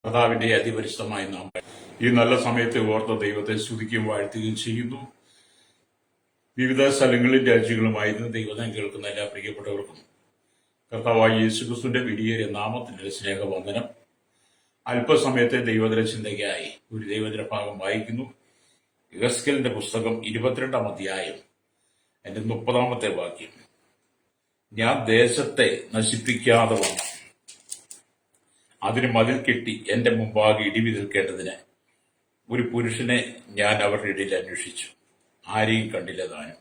കർത്താവിന്റെ അതിപരിശുദ്ധമായ നാമം ഈ നല്ല സമയത്തെ ഓർത്ത ദൈവത്തെ സ്തുതിക്കുകയും വാഴ്ത്തുകയും ചെയ്യുന്നു. വിവിധ സ്ഥലങ്ങളിൽ രാജ്യങ്ങളുമായിരുന്നു ദൈവം കേൾക്കുന്ന എല്ലാ പ്രിയപ്പെട്ടവർക്കും കർത്താവായ യേശുക്രിസ്തുവിന്റെ വിടിയേറിയ നാമത്തിന്റെ സ്നേഹവന്ദനം. അല്പസമയത്തെ ദൈവദിന ചിന്തയ്ക്കായി ഒരു ദൈവദിന ഭാഗം വായിക്കുന്നു. യെഹെസ്കേലിന്റെ പുസ്തകം 22-ാം അധ്യായം എന്റെ 30-ാമത്തെ വാക്യം. ഞാൻ ദേശത്തെ നശിപ്പിക്കാതെ വന്നു അതിന് മതിൽ കെട്ടി എന്റെ മുമ്പാകെ ഇടിവി നിൽക്കേണ്ടതിന് ഒരു പുരുഷനെ ഞാൻ അവരുടെ ഇടയിൽ അന്വേഷിച്ചു, ആരെയും കണ്ടില്ല താനും.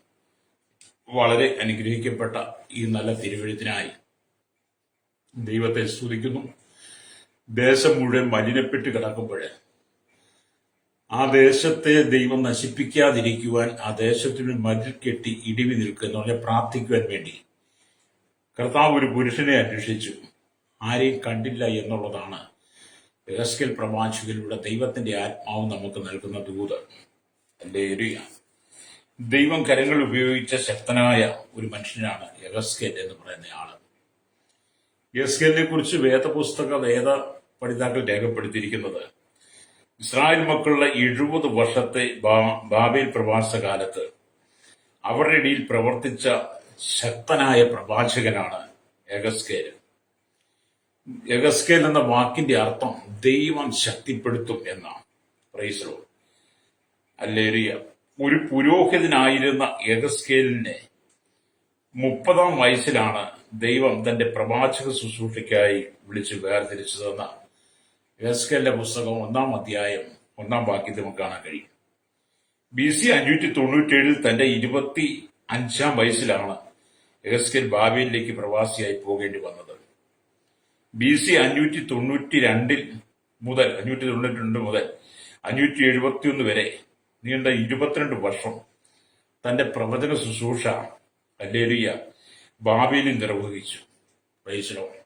വളരെ അനുഗ്രഹിക്കപ്പെട്ട ഈ നല്ല തിരുവെഴുത്തിനായി ദൈവത്തെ സ്തുതിക്കുന്നു. ദേശം മുഴുവൻ മലിനപ്പെട്ട് കിടക്കുമ്പോൾ ആ ദേശത്തെ ദൈവം നശിപ്പിക്കാതിരിക്കുവാൻ ആ ദേശത്തിന് മതിൽ കെട്ടി ഇടിവി നിൽക്കുന്ന പ്രാർത്ഥിക്കുവാൻ വേണ്ടി കർത്താവ് ഒരു പുരുഷനെ അന്വേഷിച്ചു, ആരെയും കണ്ടില്ല എന്നുള്ളതാണ് യെഹെസ്കേൽ പ്രവാചകനിലൂടെ ദൈവത്തിന്റെ ആത്മാവ് നമുക്ക് നൽകുന്ന ദൂത്. ഹല്ലേലൂയ. ദൈവം കരങ്ങൾ ഉപയോഗിച്ച ശക്തനായ ഒരു മനുഷ്യനാണ് യെഹെസ്കേൽ എന്ന് പറയുന്ന ആള്. യെഹെസ്കേലിനെ കുറിച്ച് വേദ പഠിതാക്കൾ രേഖപ്പെടുത്തിയിരിക്കുന്നത് ഇസ്രായേൽ മക്കളുടെ 70 വർഷത്തെ ബാബേൽ പ്രവാസകാലത്ത് അവരുടെ ഇടയിൽ പ്രവർത്തിച്ച ശക്തനായ പ്രവാചകനാണ് യെഹെസ്കേൽ. യെഹെസ്കേൽ എന്ന വാക്കിന്റെ അർത്ഥം ദൈവം ശക്തിപ്പെടുത്തും എന്നാണ്. Praise the Lord. ഹല്ലേലൂയ. ഒരു പുരോഹിതനായിരുന്ന യെഹെസ്കേലിനെ 30-ാം വയസ്സിലാണ് ദൈവം തന്റെ പ്രവാചക ശുശ്രൂഷയ്ക്കായി വിളിച്ച് വേർതിരിച്ചതെന്ന യെഹെസ്കേലിന്റെ പുസ്തകം 1-ാം അധ്യായം 1-ാം വാക്യത്തിൽ നമുക്ക് കാണാൻ കഴിയും. BC 597 തന്റെ 25-ാം വയസ്സിലാണ് യെഹെസ്കേൽ ബാബേലിലേക്ക് പ്രവാസിയായി പോകേണ്ടി വന്നത്. BC 592 മുതൽ 571 വരെ നീണ്ട 22 വർഷം തന്റെ പ്രവചന ശുശ്രൂഷ ഹല്ലേലൂയ ബാബേലിൽ നിർവഹിച്ചു. Praise the Lord.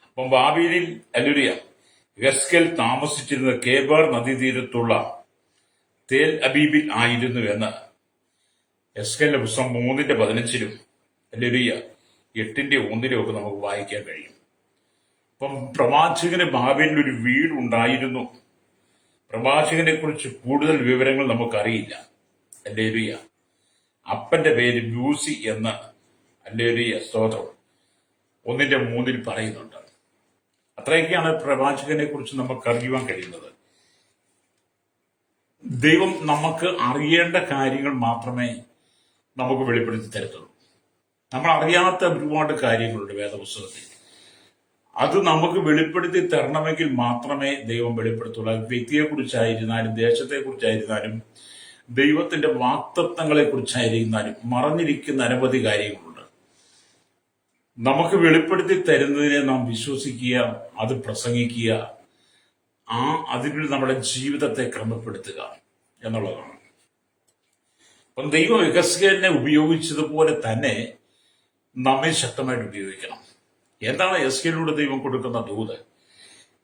അപ്പം ബാബേലിൽ ഹല്ലേലൂയ യെഹെസ്കേൽ താമസിച്ചിരുന്ന കേബാർ നദീതീരത്തുള്ള തേൽ അബീബിൽ ആയിരുന്നു എന്ന് യെഹെസ്കേലിന്റെ പുസ്തകം 3:15 ഹല്ലേലൂയ 8:1 ഒക്കെ നമുക്ക് വായിക്കാൻ കഴിയും. അപ്പം പ്രവാചകന് ബാബേലിൽ ഒരു വീടുണ്ടായിരുന്നു. പ്രവാചകനെ കുറിച്ച് കൂടുതൽ വിവരങ്ങൾ നമുക്കറിയില്ല. ഹല്ലേലൂയ. അപ്പന്റെ പേര് ബ്യൂസി എന്ന് ഹല്ലേലൂയ സ്തോത്രം 1:3 പറയുന്നുണ്ട്. അത്രയൊക്കെയാണ് പ്രവാചകനെ കുറിച്ച് നമുക്ക് അറിയുവാൻ കഴിയുന്നത്. ദൈവം നമുക്ക് അറിയേണ്ട കാര്യങ്ങൾ മാത്രമേ നമുക്ക് വെളിപ്പെടുത്തി തരത്തുള്ളൂ. നമ്മൾ അറിയാത്ത ഒരുപാട് കാര്യങ്ങളുണ്ട് വേദപുസ്തകത്തിൽ. അത് നമുക്ക് വെളിപ്പെടുത്തി തരണമെങ്കിൽ മാത്രമേ ദൈവം വെളിപ്പെടുത്തുള്ളൂ. വ്യക്തിയെ കുറിച്ചായിരുന്നാലും ദേശത്തെ കുറിച്ചായിരുന്നാലും ദൈവത്തിന്റെ വാഗ്ദത്തങ്ങളെ കുറിച്ചായിരുന്നാലും മറഞ്ഞിരിക്കുന്ന അനവധി കാര്യങ്ങളുണ്ട്. നമുക്ക് വെളിപ്പെടുത്തി തരുന്നതിനെ നാം വിശ്വസിക്കുക, അത് പ്രസംഗിക്കുക, അതിനുള്ളിൽ നമ്മുടെ ജീവിതത്തെ ക്രമപ്പെടുത്തുക എന്നുള്ളതാണ്. അപ്പം ദൈവം യെഹെസ്കേലിനെ ഉപയോഗിച്ചതുപോലെ തന്നെ നമ്മെ ശക്തമായിട്ട് ഉപയോഗിക്കണം. എന്താണ് യെഹെസ്കേലിലൂടെ ദൈവം കൊടുക്കുന്ന ദൂത്?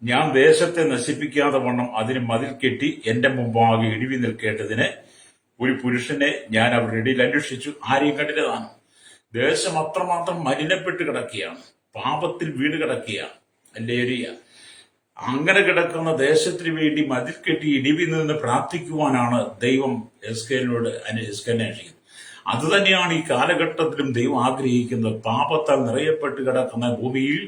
ഞാൻ ദേശത്തെ നശിപ്പിക്കാതെ വണ്ണം അതിന് മതിൽ കെട്ടി എന്റെ മുമ്പാകെ ഇടിവി നിൽക്കേണ്ടതിന് ഒരു പുരുഷനെ ഞാൻ അവരുടെ ഇടയിൽ അന്വേഷിച്ചു, ആരെയും കണ്ടില്ലതാണ്. ദേശം അത്രമാത്രം മലിനപ്പെട്ട് കിടക്കുകയാണ്, പാപത്തിൽ വീണ് കിടക്കുകയാണ്. ഹല്ലേലൂയ. അങ്ങനെ കിടക്കുന്ന ദേശത്തിന് വേണ്ടി മതിൽ കെട്ടി ഇടിവി നിന്ന് പ്രാർത്ഥിക്കുവാനാണ് ദൈവം യെഹെസ്കേലിനെ അന്വേഷിക്കുന്നത്. അതുതന്നെയാണ് ഈ കാലഘട്ടത്തിലും ദൈവം ആഗ്രഹിക്കുന്നത്. പാപത്താൽ നിറയപ്പെട്ട് കിടക്കുന്ന ഭൂമിയിൽ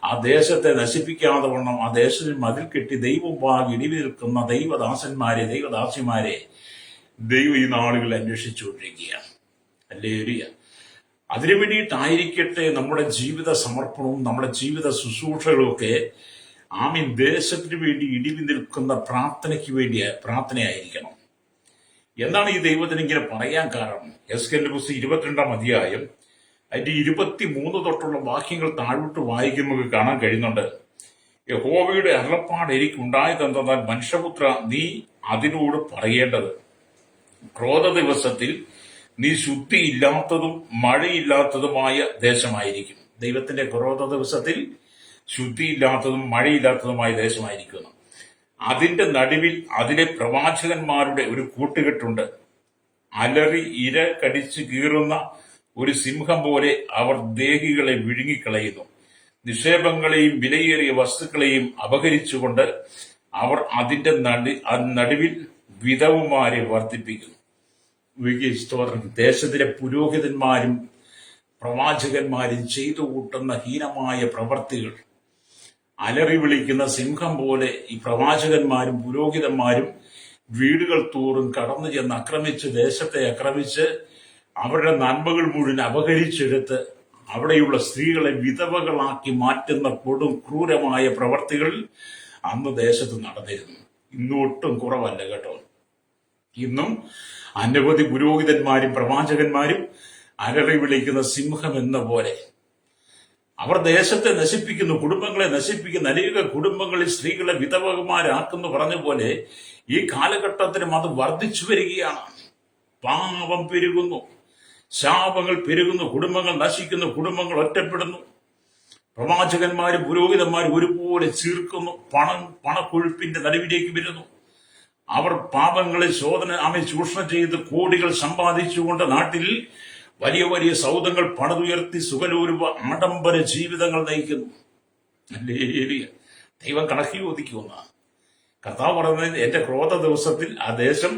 ആ ദേശത്തെ നശിപ്പിക്കാതെ വണ്ണം ആ ദേശത്തിൽ മതിൽ കെട്ടി ദൈവം ഇടിവി നിൽക്കുന്ന ദൈവദാസിമാരെ ദൈവം ഈ നാളുകൾ അന്വേഷിച്ചുകൊണ്ടിരിക്കുകയാണ്. ഹല്ലേലൂയ. അതിനു വേണ്ടിയിട്ടായിരിക്കട്ടെ നമ്മുടെ ജീവിത സമർപ്പണവും നമ്മുടെ ജീവിത ശുശ്രൂഷകളും ഒക്കെ ദേശത്തിന് വേണ്ടി ഇടിവി നിൽക്കുന്ന പ്രാർത്ഥനയായിരിക്കണം. എന്താണ് ഈ ദൈവത്തിന് ഇങ്ങനെ പറയാൻ കാരണം? യെഹെസ്കേലിന്റെ പുസ്തകം 22-ാം അധ്യായം അതിന്റെ 23 തൊട്ടുള്ള വാക്യങ്ങൾ താഴോട്ട് വായിക്കുമ്പോൾ കാണാൻ കഴിയുന്നുണ്ട്. യഹോവയുടെ അരുളപ്പാട് എനിക്കുണ്ടായതെന്തെന്നാൽ, മനുഷ്യപുത്ര, നീ അതിനോട് പറയേണ്ടത്, ക്രോധ ദിവസത്തിൽ നീ ശുദ്ധിയില്ലാത്തതും മഴയില്ലാത്തതുമായ ദേശമായിരിക്കും. ദൈവത്തിന്റെ ക്രോധ ദിവസത്തിൽ ശുദ്ധിയില്ലാത്തതും മഴയില്ലാത്തതുമായ ദേശമായിരിക്കുന്നു. അതിന്റെ നടുവിൽ അതിലെ പ്രവാചകന്മാരുടെ ഒരു കൂട്ടുകെട്ടുണ്ട്. അലറി ഇര കടിച്ചു കീറുന്ന ഒരു സിംഹം പോലെ അവർ ദേഹികളെ വിഴുങ്ങിക്കളയുന്നു. നിക്ഷേപങ്ങളെയും വിലയേറിയ വസ്തുക്കളെയും അപഹരിച്ചുകൊണ്ട് അവർ അതിന്റെ നടുവിൽ വിധവുമാരെ വർദ്ധിപ്പിക്കുന്നു. സ്തോത്രം. ദേശത്തിലെ പുരോഹിതന്മാരും പ്രവാചകന്മാരും ചെയ്തു കൂട്ടുന്ന ഹീനമായ പ്രവർത്തികൾ, അലറി വിളിക്കുന്ന സിംഹം പോലെ ഈ പ്രവാചകന്മാരും പുരോഹിതന്മാരും വീടുകൾ തോറും കടന്നു ചെന്ന് ആക്രമിച്ച്, ദേശത്തെ ആക്രമിച്ച് അവരുടെ നന്മകൾ മുഴുവൻ അപഹരിച്ചെടുത്ത് അവിടെയുള്ള സ്ത്രീകളെ വിധവകളാക്കി മാറ്റുന്ന കൊടും ക്രൂരമായ പ്രവർത്തികൾ അന്ന് ദേശത്ത് നടന്നിരുന്നു. ഇന്നും ഒട്ടും കുറവല്ല കേട്ടോ. ഇന്നും അനവധി പുരോഹിതന്മാരും പ്രവാചകന്മാരും അലറി വിളിക്കുന്ന സിംഹം എന്ന പോലെ അവർ ദേശത്തെ നശിപ്പിക്കുന്നു, കുടുംബങ്ങളെ നശിപ്പിക്കുന്ന, അനേക കുടുംബങ്ങളിൽ സ്ത്രീകളെ വിധവകുമാരാക്കുന്നു പറഞ്ഞ പോലെ ഈ കാലഘട്ടത്തിലും അത് വർദ്ധിച്ചു വരികയാണ്. പാപം പെരുകുന്നു, ശാപങ്ങൾ പെരുകുന്നു, കുടുംബങ്ങൾ നശിക്കുന്നു, കുടുംബങ്ങൾ ഒറ്റപ്പെടുന്നു. പ്രവാചകന്മാരും പുരോഹിതന്മാരും ഒരുപോലെ ചീർക്കുന്നു, പണക്കൊഴുപ്പിന്റെ നടുവിലേക്ക് വരുന്നു. അവർ പാപങ്ങളെ ചൂഷണം ചെയ്ത് കോടികൾ സമ്പാദിച്ചുകൊണ്ട് നാട്ടിൽ വലിയ വലിയ സൗധങ്ങൾ പണിതുയർത്തി സുഖലോലുപ ആഡംബര ജീവിതങ്ങൾ നയിക്കുന്നു. ഹല്ലേലൂയ. ദൈവം കണക്കി ഒതുക്കുന്ന കർത്താവ് പറയുന്നത്, എന്റെ ക്രോധ ദിവസത്തിൽ ആ ദേശം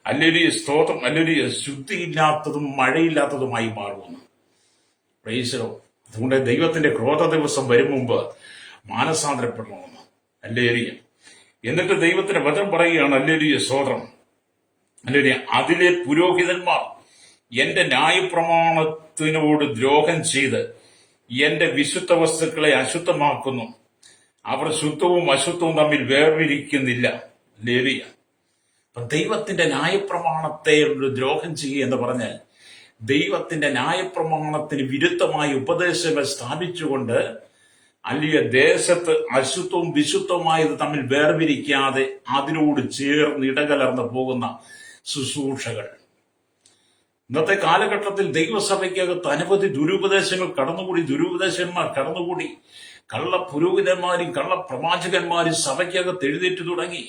ഹല്ലേലൂയ സ്തോത്രം ഹല്ലേലൂയ ശുദ്ധിയില്ലാത്തതും മഴയില്ലാത്തതുമായി മാറുമെന്ന്. Praise the Lord. അതുകൊണ്ട് ദൈവത്തിന്റെ ക്രോധ ദിവസം വരും മുമ്പ് മാനസാന്തരപ്പെടണമെന്ന്. ഹല്ലേലൂയ. എന്നിട്ട് ദൈവത്തിന്റെ വചനം പറയുകയാണ്, ഹല്ലേലൂയ സ്തോത്രം ഹല്ലേലൂയ, അതിലെ പുരോഹിതന്മാർ എന്റെ ന്യായപ്രമാണത്തിനോട് ദ്രോഹം ചെയ്ത് എന്റെ വിശുദ്ധ വസ്തുക്കളെ അശുദ്ധമാക്കുന്നു. അവർ ശുദ്ധവും അശുദ്ധവും തമ്മിൽ വേർതിരിക്കുന്നില്ല. ഹല്ലേലൂയ. അപ്പൊ ദൈവത്തിന്റെ ന്യായപ്രമാണത്തെ ദ്രോഹം ചെയ്യുക എന്ന് പറഞ്ഞാൽ ദൈവത്തിന്റെ ന്യായപ്രമാണത്തിന് വിരുദ്ധമായ ഉപദേശങ്ങൾ സ്ഥാപിച്ചുകൊണ്ട് അല്ലെങ്കിൽ ദേശത്ത് അശുദ്ധവും വിശുദ്ധവുമായത് തമ്മിൽ വേർതിരിക്കാതെ അതിനോട് ചേർന്ന് ഇടകലർന്ന് പോകുന്ന ശുശ്രൂഷകൾ. ഇന്നത്തെ കാലഘട്ടത്തിൽ ദൈവസഭയ്ക്കകത്ത് അനവധി ദുരുപദേശങ്ങൾ കടന്നുകൂടി, ദുരുപദേശന്മാർ കടന്നുകൂടി, കള്ള പുരോഹിതന്മാരും കള്ള പ്രവാചകന്മാരും സഭയ്ക്കകത്ത് എഴുന്നേറ്റ് തുടങ്ങി.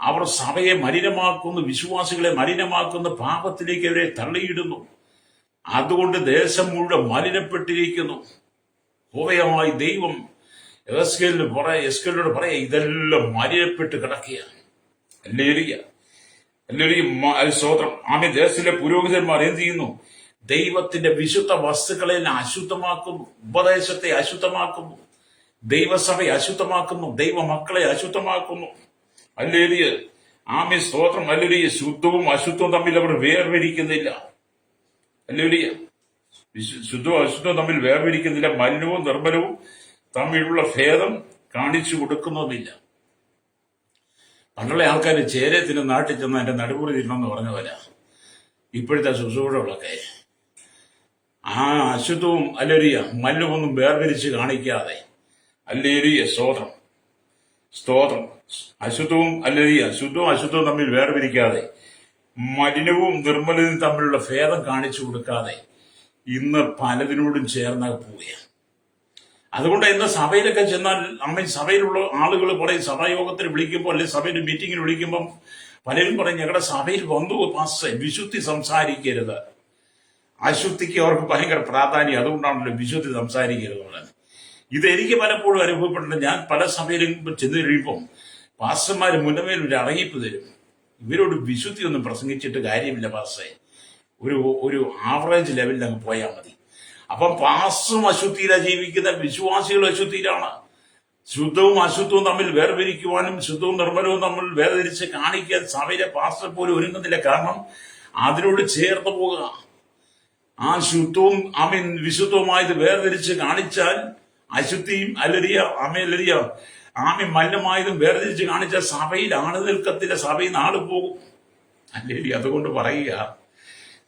അവർ സഭയെ മലിനമാക്കുന്നു, വിശ്വാസികളെ മലിനമാക്കുന്ന പാപത്തിലേക്ക് അവരെ തള്ളിയിടുന്നു. അതുകൊണ്ട് ദേശം മുഴുവൻ മലിനപ്പെട്ടിരിക്കുന്നു. ഹോവയായി ദൈവം എസ്കേലിനോട് പറയാ, ഇതെല്ലാം മലിനപ്പെട്ട് കിടക്കുകയാണ്. ഹല്ലേലൂയ. സ്തോത്രം. ആമേ. ദേശത്തിലെ പുരോഹിതന്മാർ എന്ത് ചെയ്യുന്നു? ദൈവത്തിന്റെ വിശുദ്ധ വസ്തുക്കളെ അശുദ്ധമാക്കുന്നു, ഉപദേശത്തെ അശുദ്ധമാക്കുന്നു, ദൈവസഭയെ അശുദ്ധമാക്കുന്നു, ദൈവമക്കളെ അശുദ്ധമാക്കുന്നു. ഹല്ലേലൂയ. ആമേ. സ്തോത്രം. ഹല്ലേലൂയ. ശുദ്ധവും അശുദ്ധവും തമ്മിൽ അവർ വേർതിരിക്കുന്നില്ല. ഹല്ലേലൂയ. ശുദ്ധവും അശുദ്ധവും തമ്മിൽ വേർതിരിക്കുന്നില്ല. മലിനവും നിർമ്മലവും തമ്മിലുള്ള ഭേദം കാണിച്ചു കൊടുക്കുന്നതില്ല. പണ്ടുള്ള ആൾക്കാർ ചേരത്തിന് നാട്ടിൽ ചെന്ന് എന്റെ നടുപുറി തിരണമെന്ന് പറഞ്ഞ പോലെ ഇപ്പോഴത്തെ ശുശ്രൂഷകളൊക്കെ ആ അശുദ്ധവും ഹല്ലേലൂയ മലിനമൊന്നും വേർതിരിച്ച് കാണിക്കാതെ, ഹല്ലേലൂയ സ്തോത്രം സ്തോത്രം, അശുദ്ധവും ഹല്ലേലൂയ ശുദ്ധവും അശുദ്ധവും തമ്മിൽ വേർതിരിക്കാതെ, മലിനവും നിർമ്മലവും തമ്മിലുള്ള ഭേദം കാണിച്ചു കൊടുക്കാതെ ഇന്ന് പലതിനോടും ചേർന്ന് പോവുകയാണ്. അതുകൊണ്ട് ഇന്ന് സഭയിലൊക്കെ ചെന്നാൽ സഭയിലുള്ള ആളുകൾ പറയും, സഭായോഗത്തിന് വിളിക്കുമ്പോൾ അല്ലെങ്കിൽ സഭയുടെ മീറ്റിങ്ങിന് വിളിക്കുമ്പം പലരും പറയും, ഞങ്ങളുടെ സഭയിൽ വന്നു പാസ്റ്റർ വിശുദ്ധി സംസാരിക്കരുത്. അശുദ്ധിക്ക് അവർക്ക് ഭയങ്കര പ്രാധാന്യം, അതുകൊണ്ടാണല്ലോ വിശുദ്ധി സംസാരിക്കരുത്. ഇതെനിക്ക് പലപ്പോഴും അനുഭവപ്പെട്ടിട്ടുണ്ട്. ഞാൻ പല സഭയിലും ചെന്ന് കഴിയുമ്പം പാസ്റ്റർമാർ മുന്നമേൽ ഒരു അറിയിപ്പ് തരും, ഇവരോട് വിശുദ്ധി ഒന്നും പ്രസംഗിച്ചിട്ട് കാര്യമില്ല പാസ്റ്ററെ, ഒരു ആവറേജ് ലെവലിൽ അങ്ങ് പോയാൽ മതി. അപ്പം പാസ്റ്ററും അശുദ്ധിയിലാണ് ജീവിക്കുന്ന, വിശ്വാസികളും അശുദ്ധിയിലാണ്. ശുദ്ധവും അശുദ്ധവും തമ്മിൽ വേർതിരിക്കുവാനും ശുദ്ധവും നിർമ്മലവും തമ്മിൽ വേർതിരിച്ച് കാണിക്കാൻ സഭയിലെ പാസ്റ്റർ പോലും ഒരുങ്ങുന്നില്ല. കാരണം അതിനോട് ചേർന്ന് പോകുക. ആ ശുദ്ധവും വിശുദ്ധവുമായത് വേർതിരിച്ച് കാണിച്ചാൽ അശുദ്ധിയും അലരിയ മലിനമായതും വേർതിരിച്ച് കാണിച്ചാൽ സഭയിൽ ആണ് നിൽക്കത്തില്ല, സഭയിൽ നാള് പോകും. അല്ലെങ്കിൽ അതുകൊണ്ട് പറയുക,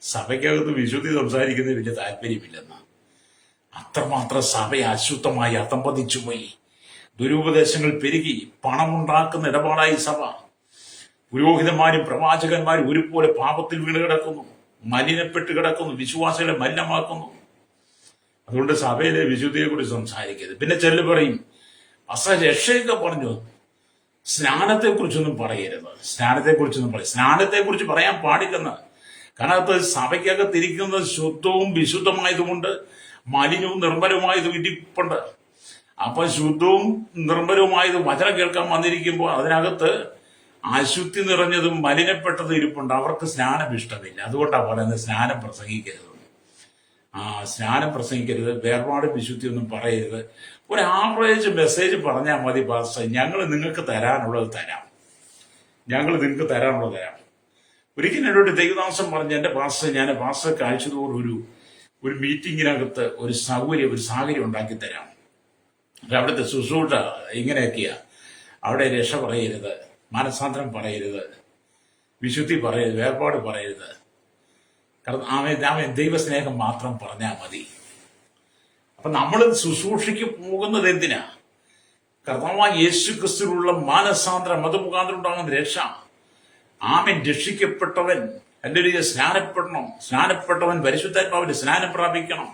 സഭയ്ക്കകത്ത് വിശുദ്ധി സംസാരിക്കുന്നതിന് വലിയ താല്പര്യമില്ലെന്ന്. അത്രമാത്രം സഭ അശുദ്ധമായി അധംപതിച്ചു പോയി. ദുരുപദേശങ്ങൾ പെരുകി പണമുണ്ടാക്കുന്ന ഇടപാടായി സഭ. പുരോഹിതന്മാരും പ്രവാചകന്മാരും ഒരുപോലെ പാപത്തിൽ വീണ് കിടക്കുന്നു, മലിനപ്പെട്ട് കിടക്കുന്നു, വിശ്വാസികളെ മലിനമാക്കുന്നു. അതുകൊണ്ട് സഭയിലെ വിശുദ്ധിയെക്കുറിച്ച് സംസാരിക്കരുത്. പിന്നെ ചെല്ലു പറയും, രക്ഷയൊക്കെ പറഞ്ഞു, സ്നാനത്തെക്കുറിച്ചൊന്നും പറയരുത്. സ്നാനത്തെക്കുറിച്ച് പറയാൻ പാടില്ലെന്ന്. കാരണം സഭയ്ക്കകത്തിരിക്കുന്നത് ശുദ്ധവും വിശുദ്ധമായതുകൊണ്ട് മലിനവും നിർമ്മലവുമായതും ഇരിപ്പുണ്ട്. അപ്പൊ ശുദ്ധവും നിർമ്മലവുമായത് വചനം കേൾക്കാൻ വന്നിരിക്കുമ്പോൾ അതിനകത്ത് അശുദ്ധി നിറഞ്ഞതും മലിനപ്പെട്ടതും ഇരിപ്പുണ്ട്. അവർക്ക് സ്നാനം ഇഷ്ടമില്ല. അതുകൊണ്ടാണ് പറയുന്നത് സ്നാനം പ്രസംഗിക്കരുത്. സ്നാനം പ്രസംഗിക്കരുത്, വേർപാട് വിശുദ്ധി ഒന്നും പറയരുത്. ഒരു ആവറേജ് മെസ്സേജ് പറഞ്ഞാൽ മതി. പാസ്റ്റർ, ഞങ്ങൾ നിങ്ങൾക്ക് തരാനുള്ളത് തരാം, ഞങ്ങൾ നിങ്ങൾക്ക് തരാനുള്ളത് തരാം. ഒരിക്കലും എന്നോട് ദൈവദാസൻ പറഞ്ഞു, എന്റെ പാസ്റ്റർ, ഞാൻ പാസ്റ്റർക്ക് ആഴ്ചതോറും ഒരു മീറ്റിങ്ങിനകത്ത് ഒരു സാഹചര്യം ഉണ്ടാക്കി തരാം. അവിടുത്തെ ശുശ്രൂഷ ഇങ്ങനെയൊക്കെയാ. അവിടെ രക്ഷ പറയരുത്, മാനസാന്തരം പറയരുത്, വിശുദ്ധി പറയരുത്, വേർപാട് പറയരുത്. കാരണം അവൻ ദൈവസ്നേഹം മാത്രം പറഞ്ഞാൽ മതി. അപ്പൊ നമ്മൾ ശുശ്രൂഷയ്ക്ക് പോകുന്നത് എന്തിനാ? കർത്താവായ യേശു ക്രിസ്തുവിലുള്ള മാനസാന്തരം, മതമുഖാന്തരം ഉണ്ടാകുന്ന രക്ഷ. ആമേൻ. രക്ഷിക്കപ്പെട്ടവൻ അല്ലെങ്കിൽ സ്നാനപ്പെട്ടവൻ പരിശുദ്ധാത്മാവിന്റെ സ്നാനം പ്രാപിക്കണം.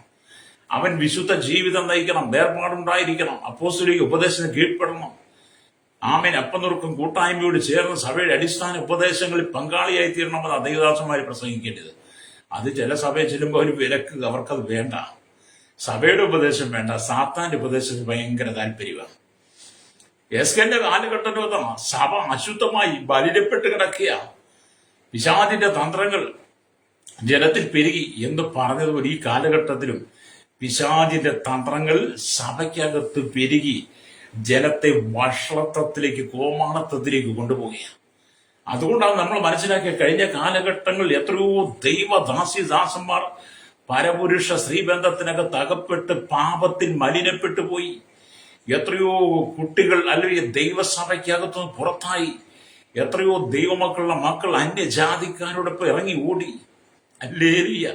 അവൻ വിശുദ്ധ ജീവിതം നയിക്കണം, വേർപാടുണ്ടായിരിക്കണം, അപ്പോസ്തലിക ഉപദേശത്തിന് കീഴ്പ്പെടണം. ആമേൻ. അപ്പനുറുക്കും കൂട്ടായ്മയോട് ചേർന്ന് സഭയുടെ അടിസ്ഥാന ഉപദേശങ്ങളിൽ പങ്കാളിയായി തീരണമെന്ന് ദൈവദാസന്മാർ പ്രസംഗിക്കേണ്ടത്. അത് ചില സഭയിൽ ചെല്ലുമ്പോൾ ഒരു വിലക്ക്, അവർക്കത് വേണ്ട. സഭയുടെ ഉപദേശം വേണ്ട, സാത്താന്റെ ഉപദേശത്തിന് ഭയങ്കര താല്പര്യമാണ്. എസ്കേന്റെ കാലഘട്ടത്തിലാണ് സഭ അശുദ്ധമായി ബലിരപ്പെട്ട് കിടക്കുക. പിശാചിന്റെ തന്ത്രങ്ങൾ ജനത്തിൽ പെരുകി എന്ന് പറഞ്ഞതുപോലെ ഈ കാലഘട്ടത്തിലും പിശാചിന്റെ തന്ത്രങ്ങൾ സഭയ്ക്കകത്ത് പെരുകി ജനത്തെ വഷളത്വത്തിലേക്ക്, കോമാളത്വത്തിലേക്ക് കൊണ്ടുപോവുകയാണ്. അതുകൊണ്ടാണ് നമ്മൾ മനസ്സിലാക്കിയ കഴിഞ്ഞ കാലഘട്ടങ്ങളിൽ എത്രയോ ദൈവദാസിദാസന്മാർ പരപുരുഷ സ്ത്രീബന്ധത്തിനകത്ത് അകപ്പെട്ട് പാപത്തിൽ മലിനപ്പെട്ടു പോയി. എത്രയോ കുട്ടികൾ അല്ലെങ്കിൽ ദൈവസഭയ്ക്കകത്തുനിന്ന് പുറത്തായി. എത്രയോ ദൈവമക്കളുടെ മക്കൾ അന്യജാതിക്കാരോടൊപ്പം ഇറങ്ങി ഓടി. ഹല്ലേലൂയ!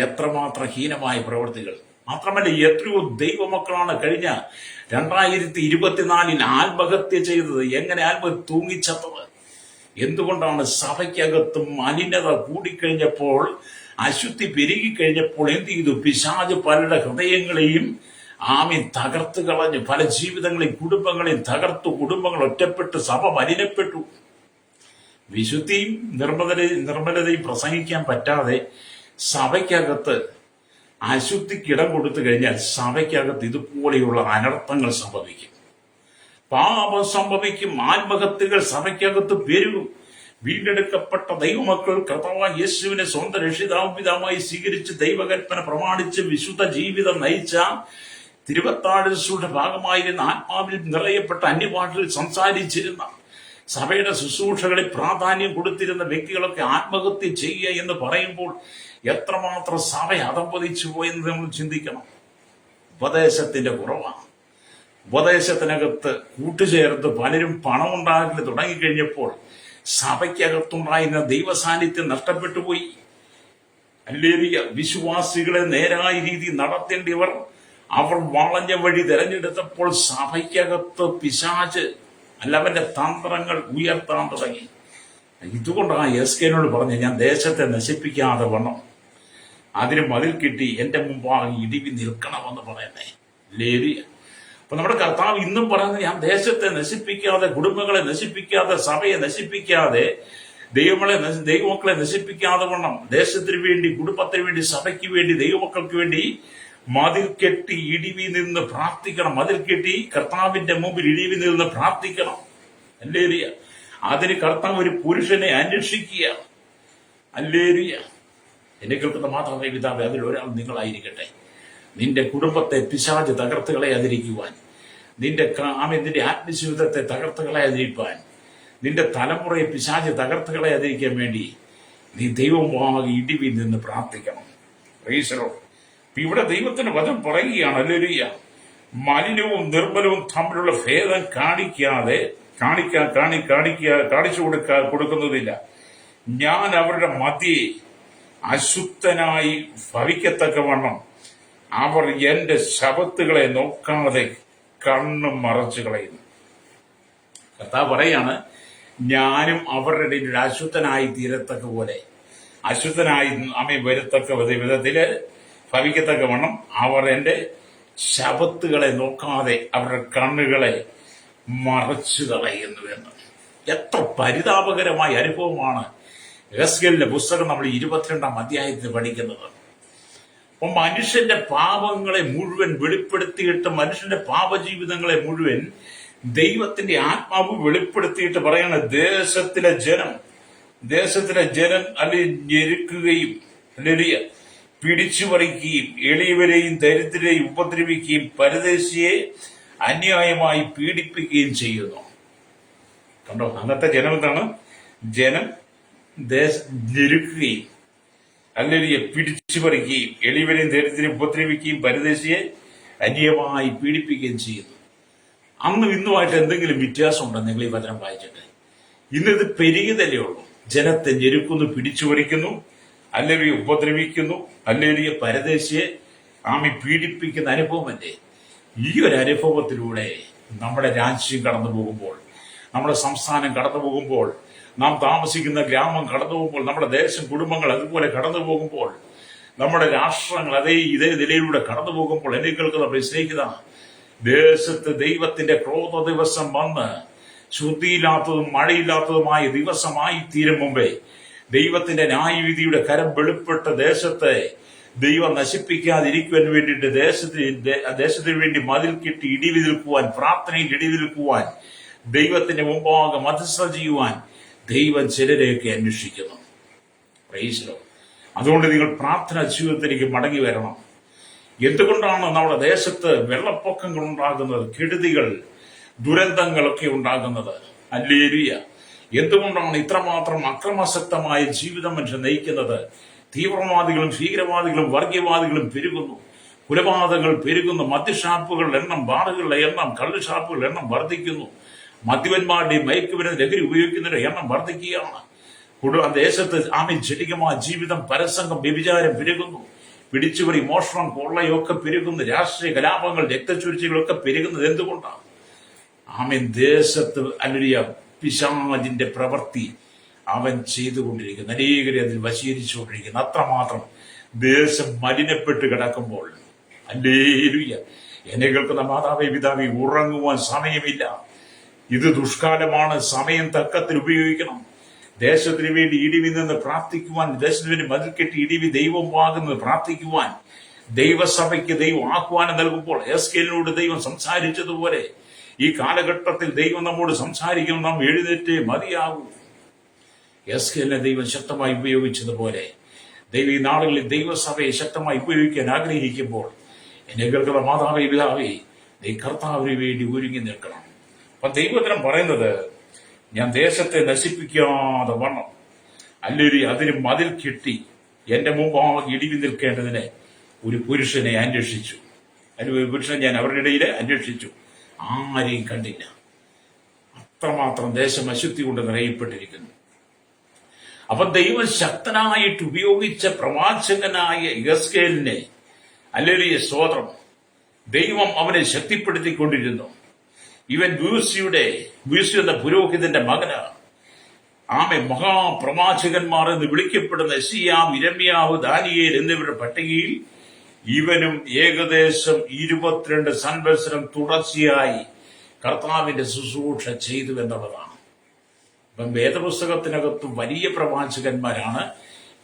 എത്രമാത്രം ഹീനമായ പ്രവൃത്തികൾ. മാത്രമല്ല, എത്രയോ ദൈവമക്കളാണ് കഴിഞ്ഞ 2024 ആത്മഹത്യ ചെയ്തത്. എങ്ങനെ ആത്മഹത്യ? തൂങ്ങിച്ചത്തത്. എന്തുകൊണ്ടാണ്? സഭയ്ക്കകത്ത് മലിനത കൂടിക്കഴിഞ്ഞപ്പോൾ, അശുദ്ധി പെരുകിക്കഴിഞ്ഞപ്പോൾ എന്ത് ചെയ്തു? പിശാച് പലരുടെ ഹൃദയങ്ങളെയും ആമീൻ തകർത്ത് കളഞ്ഞു. പല ജീവിതങ്ങളെയും കുടുംബങ്ങളെയും തകർത്തു. കുടുംബങ്ങൾ ഒറ്റപ്പെട്ട്, സഭ മലിനപ്പെട്ടു. വിശുദ്ധിയും നിർമ്മലതയും പ്രസംഗിക്കാൻ പറ്റാതെ സഭയ്ക്കകത്ത് അശുദ്ധിക്കിടം കൊടുത്തു കഴിഞ്ഞാൽ സഭയ്ക്കകത്ത് ഇതുപോലെയുള്ള അനർത്ഥങ്ങൾ സംഭവിക്കും, പാപം സംഭവിക്കും, ആത്മഹത്യകൾ സഭയ്ക്കകത്ത് പെരുകും. വീണ്ടെടുക്കപ്പെട്ട ദൈവമക്കൾ കർത്താവായ യേശുവിനെ സ്വന്തം രക്ഷിതാവും പിതാവുമായി സ്വീകരിച്ച് ദൈവകൽപ്പന പ്രമാണിച്ച് വിശുദ്ധ ജീവിതം നയിച്ച തിരുവത്താഴയുടെ ഭാഗമായിരുന്ന ആത്മാവിൽ നിറയപ്പെട്ട അന്യഭാഷയിൽ സംസാരിച്ചിരുന്ന സഭയുടെ ശുശ്രൂഷകളിൽ പ്രാധാന്യം കൊടുത്തിരുന്ന വ്യക്തികളൊക്കെ ആത്മഹത്യ ചെയ്യുക എന്ന് പറയുമ്പോൾ എത്രമാത്രം സഭ അധംപതിച്ചു പോയെന്ന് നമ്മൾ ചിന്തിക്കണം. ഉപദേശത്തിന്റെ കുറവാണ്. ഉപദേശത്തിനകത്ത് കൂട്ടുചേർത്ത് പലരും പണമുണ്ടാക്കൽ തുടങ്ങിക്കഴിഞ്ഞപ്പോൾ സഭയ്ക്കകത്തുണ്ടായിരുന്ന ദൈവസാന്നിധ്യം നഷ്ടപ്പെട്ടു പോയി. ഹല്ലേലൂയ! വിശ്വാസികളെ നേരായ രീതി നടത്തേണ്ടിയവർ അവർ വളഞ്ഞ വഴി തെരഞ്ഞെടുത്തപ്പോൾ സഭയ്ക്കകത്ത് പിശാച് അവന്റെ തന്ത്രങ്ങൾ ഉയർത്താൻ തുടങ്ങി. ഇതുകൊണ്ടാണ് എസ്കേനോട് പറഞ്ഞ, ഞാൻ ദേശത്തെ നശിപ്പിക്കാതെ വണ്ണം അതിന് മതിൽ കിട്ടി എന്റെ മുമ്പാകെ ഇടിവി നിൽക്കണമെന്ന് പറയുന്നേ. ഹല്ലേലൂയ! അപ്പൊ നമ്മുടെ കർത്താവ് ഇന്നും പറയുന്നത്, ഞാൻ ദേശത്തെ നശിപ്പിക്കാതെ, കുടുംബങ്ങളെ നശിപ്പിക്കാതെ, സഭയെ നശിപ്പിക്കാതെ, ദൈവമക്കളെ നശിപ്പിക്കാതെ വണ്ണം ദേശത്തിന് വേണ്ടി, കുടുംബത്തിന് വേണ്ടി, സഭയ്ക്ക് വേണ്ടി, ദൈവമക്കൾക്ക് വേണ്ടി മതിൽ കെട്ടി ഇടിവി നിന്ന് പ്രാർത്ഥിക്കണം. മതിൽ കെട്ടി കർത്താവിന്റെ മുമ്പിൽ ഇടിവി നിന്ന് പ്രാർത്ഥിക്കണം. ഹല്ലേലൂയ! അതിന് കർത്താവ് ഒരു പുരുഷനെ അന്വേഷിക്കുക. ഹല്ലേലൂയ! എന്നെ കേൾക്കുന്ന മാത്രമേ പിതാവേ, അതിൽ ഒരാൾ നിങ്ങളായിരിക്കട്ടെ. നിന്റെ കുടുംബത്തെ പിശാച് തകർത്ത് കളയാതിരിക്കുവാൻ, നിന്റെ ആത്മജീവിതത്തെ തകർത്ത് കളയാതിരിക്കാൻ, നിന്റെ തലമുറയെ പിശാച് തകർത്ത് കളയാതിരിക്കാൻ വേണ്ടി നീ ദൈവമാകെ ഇടിവി നിന്ന് പ്രാർത്ഥിക്കണം. ഈശ്വരോ, ഇവിടെ ദൈവത്തിന്റെ വചനം പറയുകയാണ്, ഹല്ലേലൂയ, മലിനവും നിർമ്മലവും തമ്മിലുള്ള ഭേദം കാണിച്ചു കൊടുക്കുന്നതില്ല. ഞാൻ അവരുടെ മധ്യേ അശുദ്ധനായി ഭവിക്കത്തക്കവണ്ണം അവർ എന്റെ ശബത്തുകളെ നോക്കാതെ കണ്ണും മറച്ചു കളയുന്നു. കർത്താവ് പറയാണ്, ഞാനും അവരുടെ ഇടയിൽ അശുദ്ധനായി തീരത്തക്ക പോലെ, അശുദ്ധനായി വരത്തക്ക വിധത്തില് ഭവിക്കത്തക്കവണ്ണം അവർ എന്റെ ശബത്തുകളെ നോക്കാതെ അവരുടെ കണ്ണുകളെ മറച്ചു കളയുന്നുവെന്ന്. എത്ര പരിതാപകരമായ അനുഭവമാണ്. എസ്കേലിന്റെ പുസ്തകം നമ്മൾ 22-ാം അധ്യായത്തിൽ പഠിക്കുന്നത്. അപ്പൊ മനുഷ്യന്റെ പാപങ്ങളെ മുഴുവൻ വെളിപ്പെടുത്തിയിട്ട്, മനുഷ്യന്റെ പാപജീവിതങ്ങളെ മുഴുവൻ ദൈവത്തിന്റെ ആത്മാവ് വെളിപ്പെടുത്തിയിട്ട് പറയാണ്, ദേശത്തിലെ ജനം അല്ലെ ഞെരുക്കുകയും അല്ലെ പിടിച്ചു പറിക്കുകയും എളിയവരെയും ദരിദ്രരെയും ഉപദ്രവിക്കുകയും പരദേശിയെ അന്യായമായി പീഡിപ്പിക്കുകയും ചെയ്യുന്നു. കണ്ടോ, അന്നത്തെ ജനം എന്താണ്? ജനം ഞെരുക്കുകയും അല്ലെങ്കിൽ പിടിച്ചു പറിക്കുകയും എളിയവരെയും ദരിദ്രരെയും ഉപദ്രവിക്കുകയും പരദേശിയെ അന്യമായി പീഡിപ്പിക്കുകയും ചെയ്യുന്നു. അന്നും ഇന്നുമായിട്ട് എന്തെങ്കിലും വ്യത്യാസമുണ്ടോ നിങ്ങൾ ഈ വചനം വായിച്ചിട്ട്? ഇന്നിത് പെരുകിയതല്ലേ ഉള്ളൂ. ജനത്തെ ഞെരുക്കുന്നു, പിടിച്ചു പറിക്കുന്നു, അല്ലെങ്കിൽ ഉപദ്രവിക്കുന്നു, അല്ലെങ്കിൽ പരദേശിയെ പീഡിപ്പിക്കുന്ന അനുഭവമല്ലേ? ഈ ഒരു അനുഭവത്തിലൂടെ നമ്മുടെ രാജ്യം കടന്നു പോകുമ്പോൾ, നമ്മുടെ സംസ്ഥാനം കടന്നു പോകുമ്പോൾ, നാം താമസിക്കുന്ന ഗ്രാമം കടന്നു പോകുമ്പോൾ, നമ്മുടെ ദേശം, കുടുംബങ്ങൾ അതുപോലെ കടന്നു പോകുമ്പോൾ, നമ്മുടെ രാഷ്ട്രങ്ങൾ ഇതേ നിലയിലൂടെ കടന്നു പോകുമ്പോൾ, എന്നെ കേൾക്കുന്ന സ്നേഹിത, ദേശത്ത് ദൈവത്തിന്റെ ക്രോധ ദിവസം വന്ന് ശുദ്ധിയില്ലാത്തതും മഴയില്ലാത്തതുമായ ദിവസമായി തീരും മുമ്പേ ദൈവത്തിന്റെ ന്യായവിധിയുടെ കരം വെളിപ്പെട്ട ദേശത്തെ ദൈവം നശിപ്പിക്കാതിരിക്കുവാൻ വേണ്ടിയിട്ട് ദേശത്തിന് വേണ്ടി മതിൽ കെട്ടി ഇടിവി നിൽക്കുവാൻ, പ്രാർത്ഥനയിൽ ഇടിവി നിൽക്കുവാൻ, ദൈവത്തിന്റെ മുമ്പാകെ മധ്യസ്ഥത ചെയ്യുവാൻ ദൈവം ചിലരെയൊക്കെ അന്വേഷിക്കുന്നു. പ്രൈസ്. അതുകൊണ്ട് നിങ്ങൾ പ്രാർത്ഥനാ ജീവിതത്തിലേക്ക് മടങ്ങി വരണം. എന്തുകൊണ്ടാണ് നമ്മുടെ ദേശത്ത് വെള്ളപ്പൊക്കങ്ങൾ ഉണ്ടാകുന്നത്, കെടുതികൾ, ദുരന്തങ്ങളൊക്കെ ഉണ്ടാകുന്നത്? ഹല്ലേലൂയ. എന്തുകൊണ്ടാണ് ഇത്രമാത്രം അക്രമാസക്തമായ ജീവിതം മനുഷ്യൻ നയിക്കുന്നത്? തീവ്രവാദികളും ഭീകരവാദികളും വർഗീയവാദികളും പെരുകുന്നു, കൊലപാതകങ്ങൾ പെരുകുന്നു, മദ്യഷാപ്പുകളുടെ എണ്ണം, ബാറുകളുടെ എണ്ണം, കള്ളുഷാപ്പുകളുടെ എണ്ണം വർദ്ധിക്കുന്നു, മദ്യപന്മാരുടെയും മയക്കുമരുന്ന് ലഹരി ഉപയോഗിക്കുന്നവരുടെ എണ്ണം വർദ്ധിക്കുകയാണ്. ദേശത്ത് ജടികമായ ജീവിതം, പരസംഗം, വ്യഭിചാരം പെരുകുന്നു, പിടിച്ചുപറി, മോഷണം, കൊള്ളയൊക്കെ പെരുകുന്നു, രാഷ്ട്രീയ കലാപങ്ങൾ, രക്തച്ചൊരിച്ചികളൊക്കെ പെരുകുന്നത് എന്തുകൊണ്ടാണ്? ദേശത്ത് അല്ലെ പിശാചിന്റെ പ്രവൃത്തി അവൻ ചെയ്തുകൊണ്ടിരിക്കുന്നു, അനേകരെ അതിൽ വശീകരിച്ചുകൊണ്ടിരിക്കുന്നു. അത്രമാത്രം ദേശം മലിനപ്പെട്ട് കിടക്കുമ്പോൾ, ഹല്ലേലൂയ, എന്നെ കേൾക്കുന്ന മാതാവേ, പിതാവേ, ഉറങ്ങുവാൻ സമയമില്ല. ഇത് ദുഷ്കാലമാണ്. സമയം തക്കത്തിൽ ഉപയോഗിക്കണം. ദേശത്തിന് വേണ്ടി ഇടിവി നിന്ന് പ്രാർത്ഥിക്കുവാൻ, ദേശത്തിന് വേണ്ടി മതിൽ കെട്ടി ഇടിവി ദൈവം ആകുന്നത് പ്രാർത്ഥിക്കുവാൻ, ദൈവസഭയ്ക്ക് ദൈവം ആഹ്വാനം നൽകുമ്പോൾ എസ്കേലിനോട് ദൈവം സംസാരിച്ചതുപോലെ ഈ കാലഘട്ടത്തിൽ ദൈവം നമ്മോട് സംസാരിക്കണം. നാം എഴുന്നേറ്റ് മതിയാകൂ. എസ്കേലിനെ ദൈവം ശക്തമായി ഉപയോഗിച്ചതുപോലെ ദൈവം ഈ നാളുകളിൽ ദൈവസഭയെ ശക്തമായി ഉപയോഗിക്കാൻ ആഗ്രഹിക്കുമ്പോൾ, എന്നെ കേൾക്കുന്ന മാതാവേ, പിതാവേ, നീ കർത്താവിന് വേണ്ടി ഒരുങ്ങി നിൽക്കണം. അപ്പൊ ദൈവത്തിനും പറയുന്നത്, ഞാൻ ദേശത്തെ നശിപ്പിക്കാതെ വണ്ണം അല്ലെങ്കിൽ അതിന് മതിൽ കെട്ടി എന്റെ മുമ്പാകെ ഇടിവി നിൽക്കേണ്ടതിന് ഒരു പുരുഷനെ അന്വേഷിച്ചു. ഒരു പുരുഷനെ ഞാൻ അവരുടെ ഇടയിൽ അന്വേഷിച്ചു, ആരെയും കണ്ടില്ല. അത്രമാത്രം ദേശം അശുദ്ധി കൊണ്ട് നിറയപ്പെട്ടിരിക്കുന്നു. അപ്പൊ ദൈവം ശക്തനായിട്ട് ഉപയോഗിച്ച പ്രവാചകനായ യെഹെസ്കേലിനെ അല്ലെങ്കിൽ സ്തോത്രം, ദൈവം അവനെ ശക്തിപ്പെടുത്തിക്കൊണ്ടിരുന്നു. ഇവൻ ബൂസി എന്ന പുരോഹിതന്റെ മകനാണ്. മഹാപ്രവാചകന്മാർ എന്ന് വിളിക്കപ്പെടുന്ന യെശയ്യാവ്, യിരെമ്യാവ്, ദാനിയേൽ എന്നിവരുടെ പട്ടികയിൽ ഇവനും ഏകദേശം 22 സംവത്സരം തുടർച്ചയായി കർത്താവിന്റെ ശുശ്രൂഷ ചെയ്തു എന്നുള്ളതാണ്. അപ്പം വേദപുസ്തകത്തിനകത്ത് വലിയ പ്രവാചകന്മാരാണ്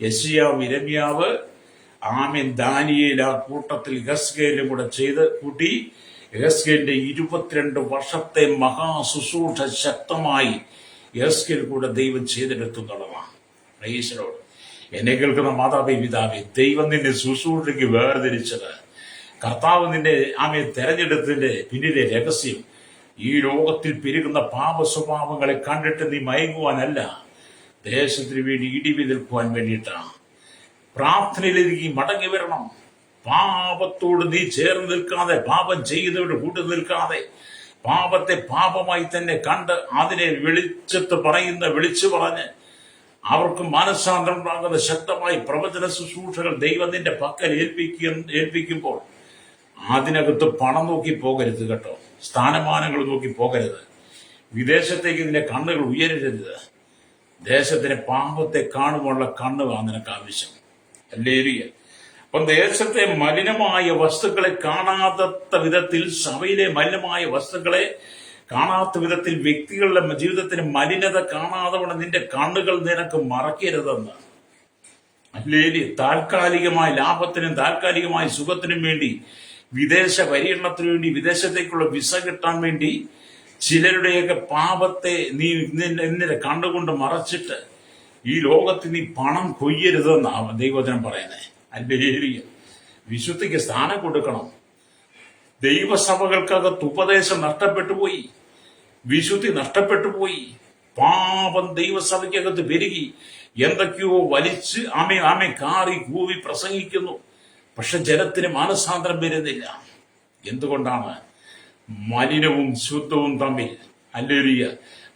യെശയ്യാവ്, യിരെമ്യാവ്, ദാനിയേൽ, ആ കൂട്ടത്തിൽ യെഹെസ്കേലും കൂടെ കൂട്ടി യെഹെസ്കേലിന്റെ 22 വർഷത്തെ മഹാശുശ്രൂഷ ശക്തമായി യെഹെസ്കേൽ കൂടെ ദൈവം ചെയ്തെടുത്തുന്നുള്ളതാണ്. പ്രൈസലോട്. എന്നെ കേൾക്കുന്ന മാതാവേ, പിതാവേ, ദൈവം നിന്നെ ശുശ്രൂഷയ്ക്ക് വേർതിരിച്ചത്, കർത്താവ് നിന്നെ തെരഞ്ഞെടുത്തതിന്റെ പിന്നിലെ രഹസ്യം ഈ ലോകത്തിൽ പെരുകുന്ന പാപ സ്വഭാവങ്ങളെ കണ്ടിട്ട് നീ മയങ്ങുവാനല്ല, ദേശത്തിന് വേണ്ടി ഇടിവി നിൽക്കുവാൻ വേണ്ടിയിട്ടാണ്. പ്രാർത്ഥനയിലേക്ക് മടങ്ങി വരണം. പാപത്തോട് നീ ചേർന്ന് നിൽക്കാതെ, പാപം ചെയ്യുന്നവരുടെ കൂട്ട് നിൽക്കാതെ, പാപത്തെ പാപമായി തന്നെ കണ്ട് അതിനെ വിളിച്ചു പറഞ്ഞ് അവർക്ക് മനസ്സാന്തരം ഉണ്ടാകുന്ന ശക്തമായി പ്രവചന ശുശ്രൂഷകൾ ദൈവം നിന്റെ പക്കൽ ഏൽപ്പിക്കുമ്പോൾ അതിനകത്ത് പണം നോക്കി പോകരുത് കേട്ടോ, സ്ഥാനമാനങ്ങൾ നോക്കി പോകരുത്, വിദേശത്തേക്ക് നിന്റെ കണ്ണുകൾ ഉയരരുത്. ദേശത്തിന് പാപത്തെ കാണുവാനുള്ള കണ്ണുകളാണ് നിനക്ക് ആവശ്യം. ഹല്ലേലൂയ. അപ്പം ദേശത്തെ മലിനമായ വസ്തുക്കളെ കാണാത്ത വിധത്തിൽ, സഭയിലെ മലിനമായ വസ്തുക്കളെ കാണാത്ത വിധത്തിൽ, വ്യക്തികളുടെ ജീവിതത്തിന് മലിനത കാണാതെ നിന്റെ കണ്ണുകൾ നിനക്ക് മറക്കരുതെന്ന്. അല്ലെങ്കിൽ താൽക്കാലികമായ ലാഭത്തിനും താൽക്കാലികമായ സുഖത്തിനും വേണ്ടി, വിദേശ പര്യടനത്തിനു വേണ്ടി, വിദേശത്തേക്കുള്ള വിസ കിട്ടാൻ വേണ്ടി ചിലരുടെയൊക്കെ പാപത്തെ നീ നിന്നെ കണ്ടുകൊണ്ട് മറച്ചിട്ട് ഈ ലോകത്ത് നീ പണം കൊയ്യരുതെന്നാണ് ദൈവവചനം പറയുന്നത്. അല്ലെങ്കിൽ വിശുദ്ധിക്ക് സ്ഥാനം കൊടുക്കണം. ദൈവസഭകൾക്കകത്ത് ഉപദേശം നഷ്ടപ്പെട്ടു പോയി, വിശുദ്ധി നഷ്ടപ്പെട്ടു പോയി. പാപം ദൈവസഭയ്ക്കകത്ത് പെരുകി, എന്തൊക്കെയോ വലിച്ച് ആമെ കാറി കൂവി പ്രസംഗിക്കുന്നു. പക്ഷെ ജനത്തിന് മാനസാന്തരം വരുന്നില്ല. എന്തുകൊണ്ടാണ്? മലിനവും ശുദ്ധവും തമ്മിൽ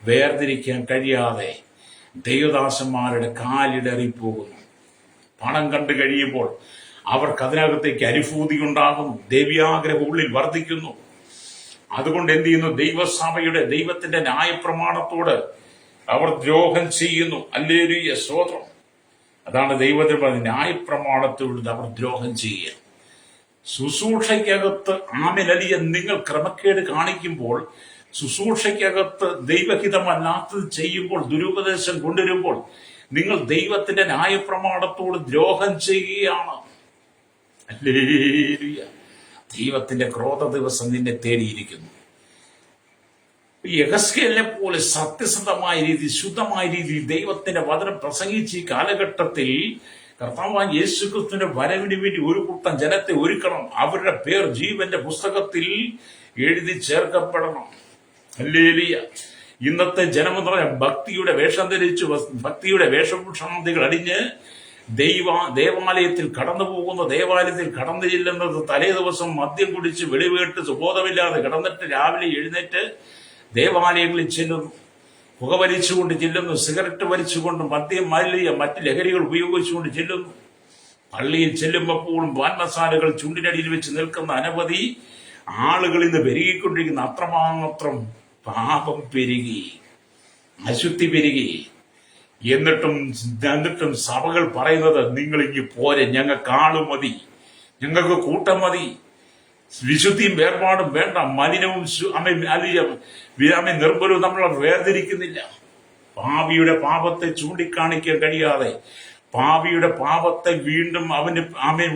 വേർതിരിക്കാൻ കഴിയാതെ ദൈവദാസന്മാരുടെ കാലിടറിപ്പോകുന്നു. പണം കണ്ടു കഴിയുമ്പോൾ അവർക്ക് അതിനകത്തേക്ക് അനുഭൂതി ഉണ്ടാകുന്നു, ദൈവ്യാഗ്രഹം ഉള്ളിൽ വർദ്ധിക്കുന്നു. അതുകൊണ്ട് എന്ത് ചെയ്യുന്നു? ദൈവത്തിന്റെ ന്യായപ്രമാണത്തോട് അവർ ദ്രോഹം ചെയ്യുന്നു. ഹല്ലേലൂയ, സ്തോത്രം. അതാണ് ദൈവത്തിൽ പറഞ്ഞത്, ന്യായപ്രമാണത്തോട് അവർ ദ്രോഹം ചെയ്യുക. ശുശ്രൂഷയ്ക്കകത്ത് ആമിലലിയ നിങ്ങൾ ക്രമക്കേട് കാണിക്കുമ്പോൾ, ശുശ്രൂഷയ്ക്കകത്ത് ദൈവഹിതമല്ലാത്തത് ചെയ്യുമ്പോൾ, ദുരുപദേശം കൊണ്ടുവരുമ്പോൾ നിങ്ങൾ ദൈവത്തിന്റെ ന്യായപ്രമാണത്തോട് ദ്രോഹം ചെയ്യുകയാണ്. ഹല്ലേലൂയ. ദൈവത്തിന്റെ ക്രോധ ദിവസം നിന്നെ തേടിയിരിക്കുന്നു. യെഹെസ്കേലിനെ പോലെ സത്യസന്ധമായ രീതി, ശുദ്ധമായ രീതിയിൽ ദൈവത്തിന്റെ വചനം പ്രസംഗിച്ച് ഈ കാലഘട്ടത്തിൽ കർത്താവായ യേശുക്രിസ്തുവിന്റെ വരവിന് വേണ്ടി ഒരു കൂട്ടം ജനത്തെ ഒരുക്കണം. അവരുടെ പേർ ജീവന്റെ പുസ്തകത്തിൽ എഴുതി ചേർക്കപ്പെടണം. ഹല്ലേലൂയ. ഇന്നത്തെ ജനമെന്ന് പറഞ്ഞാൽ ഭക്തിയുടെ വേഷം ധരിച്ചു, ഭക്തിയുടെ വേഷഭൂഷാന്തികൾ അടിഞ്ഞ് ദേവാലയത്തിൽ കടന്നു പോകുന്നു. ദേവാലയത്തിൽ കടന്നു ചെല്ലുന്നത് തലേ ദിവസം മദ്യം കുടിച്ച് വെളിവേട്ട് സുബോധമില്ലാതെ കിടന്നിട്ട് രാവിലെ എഴുന്നേറ്റ് ദേവാലയങ്ങളിൽ ചെല്ലുന്നു, പുക വലിച്ചുകൊണ്ട് ചെല്ലുന്നു, സിഗരറ്റ് വലിച്ചുകൊണ്ട് മദ്യം മറ്റ് ലഹരികൾ ഉപയോഗിച്ചുകൊണ്ട് ചെല്ലുന്നു. പള്ളിയിൽ ചെല്ലുമ്പോഴും പാൻമസാലകൾ ചുണ്ടിനടിയിൽ വെച്ച് നിൽക്കുന്ന അനവധി ആളുകൾ ഇന്ന് പെരുകിക്കൊണ്ടിരിക്കുന്ന. അത്രമാത്രം പാപം പെരുകി, അശുദ്ധി പെരുകി. എന്നിട്ടും സഭകൾ പറയുന്നത്, നിങ്ങൾ ഇങ്ങ് പോരെ, ഞങ്ങൾക്ക് ആള് മതി, ഞങ്ങൾക്ക് കൂട്ടം മതി, വിശുദ്ധിയും വേർപാടും വേണ്ട, മലിനവും നിർമ്മലവും നമ്മളെ വേർതിരിക്കുന്നില്ല. പാപിയുടെ പാപത്തെ ചൂണ്ടിക്കാണിക്കാൻ കഴിയാതെ, പാപിയുടെ പാപത്തെ വീണ്ടും അവന്റെ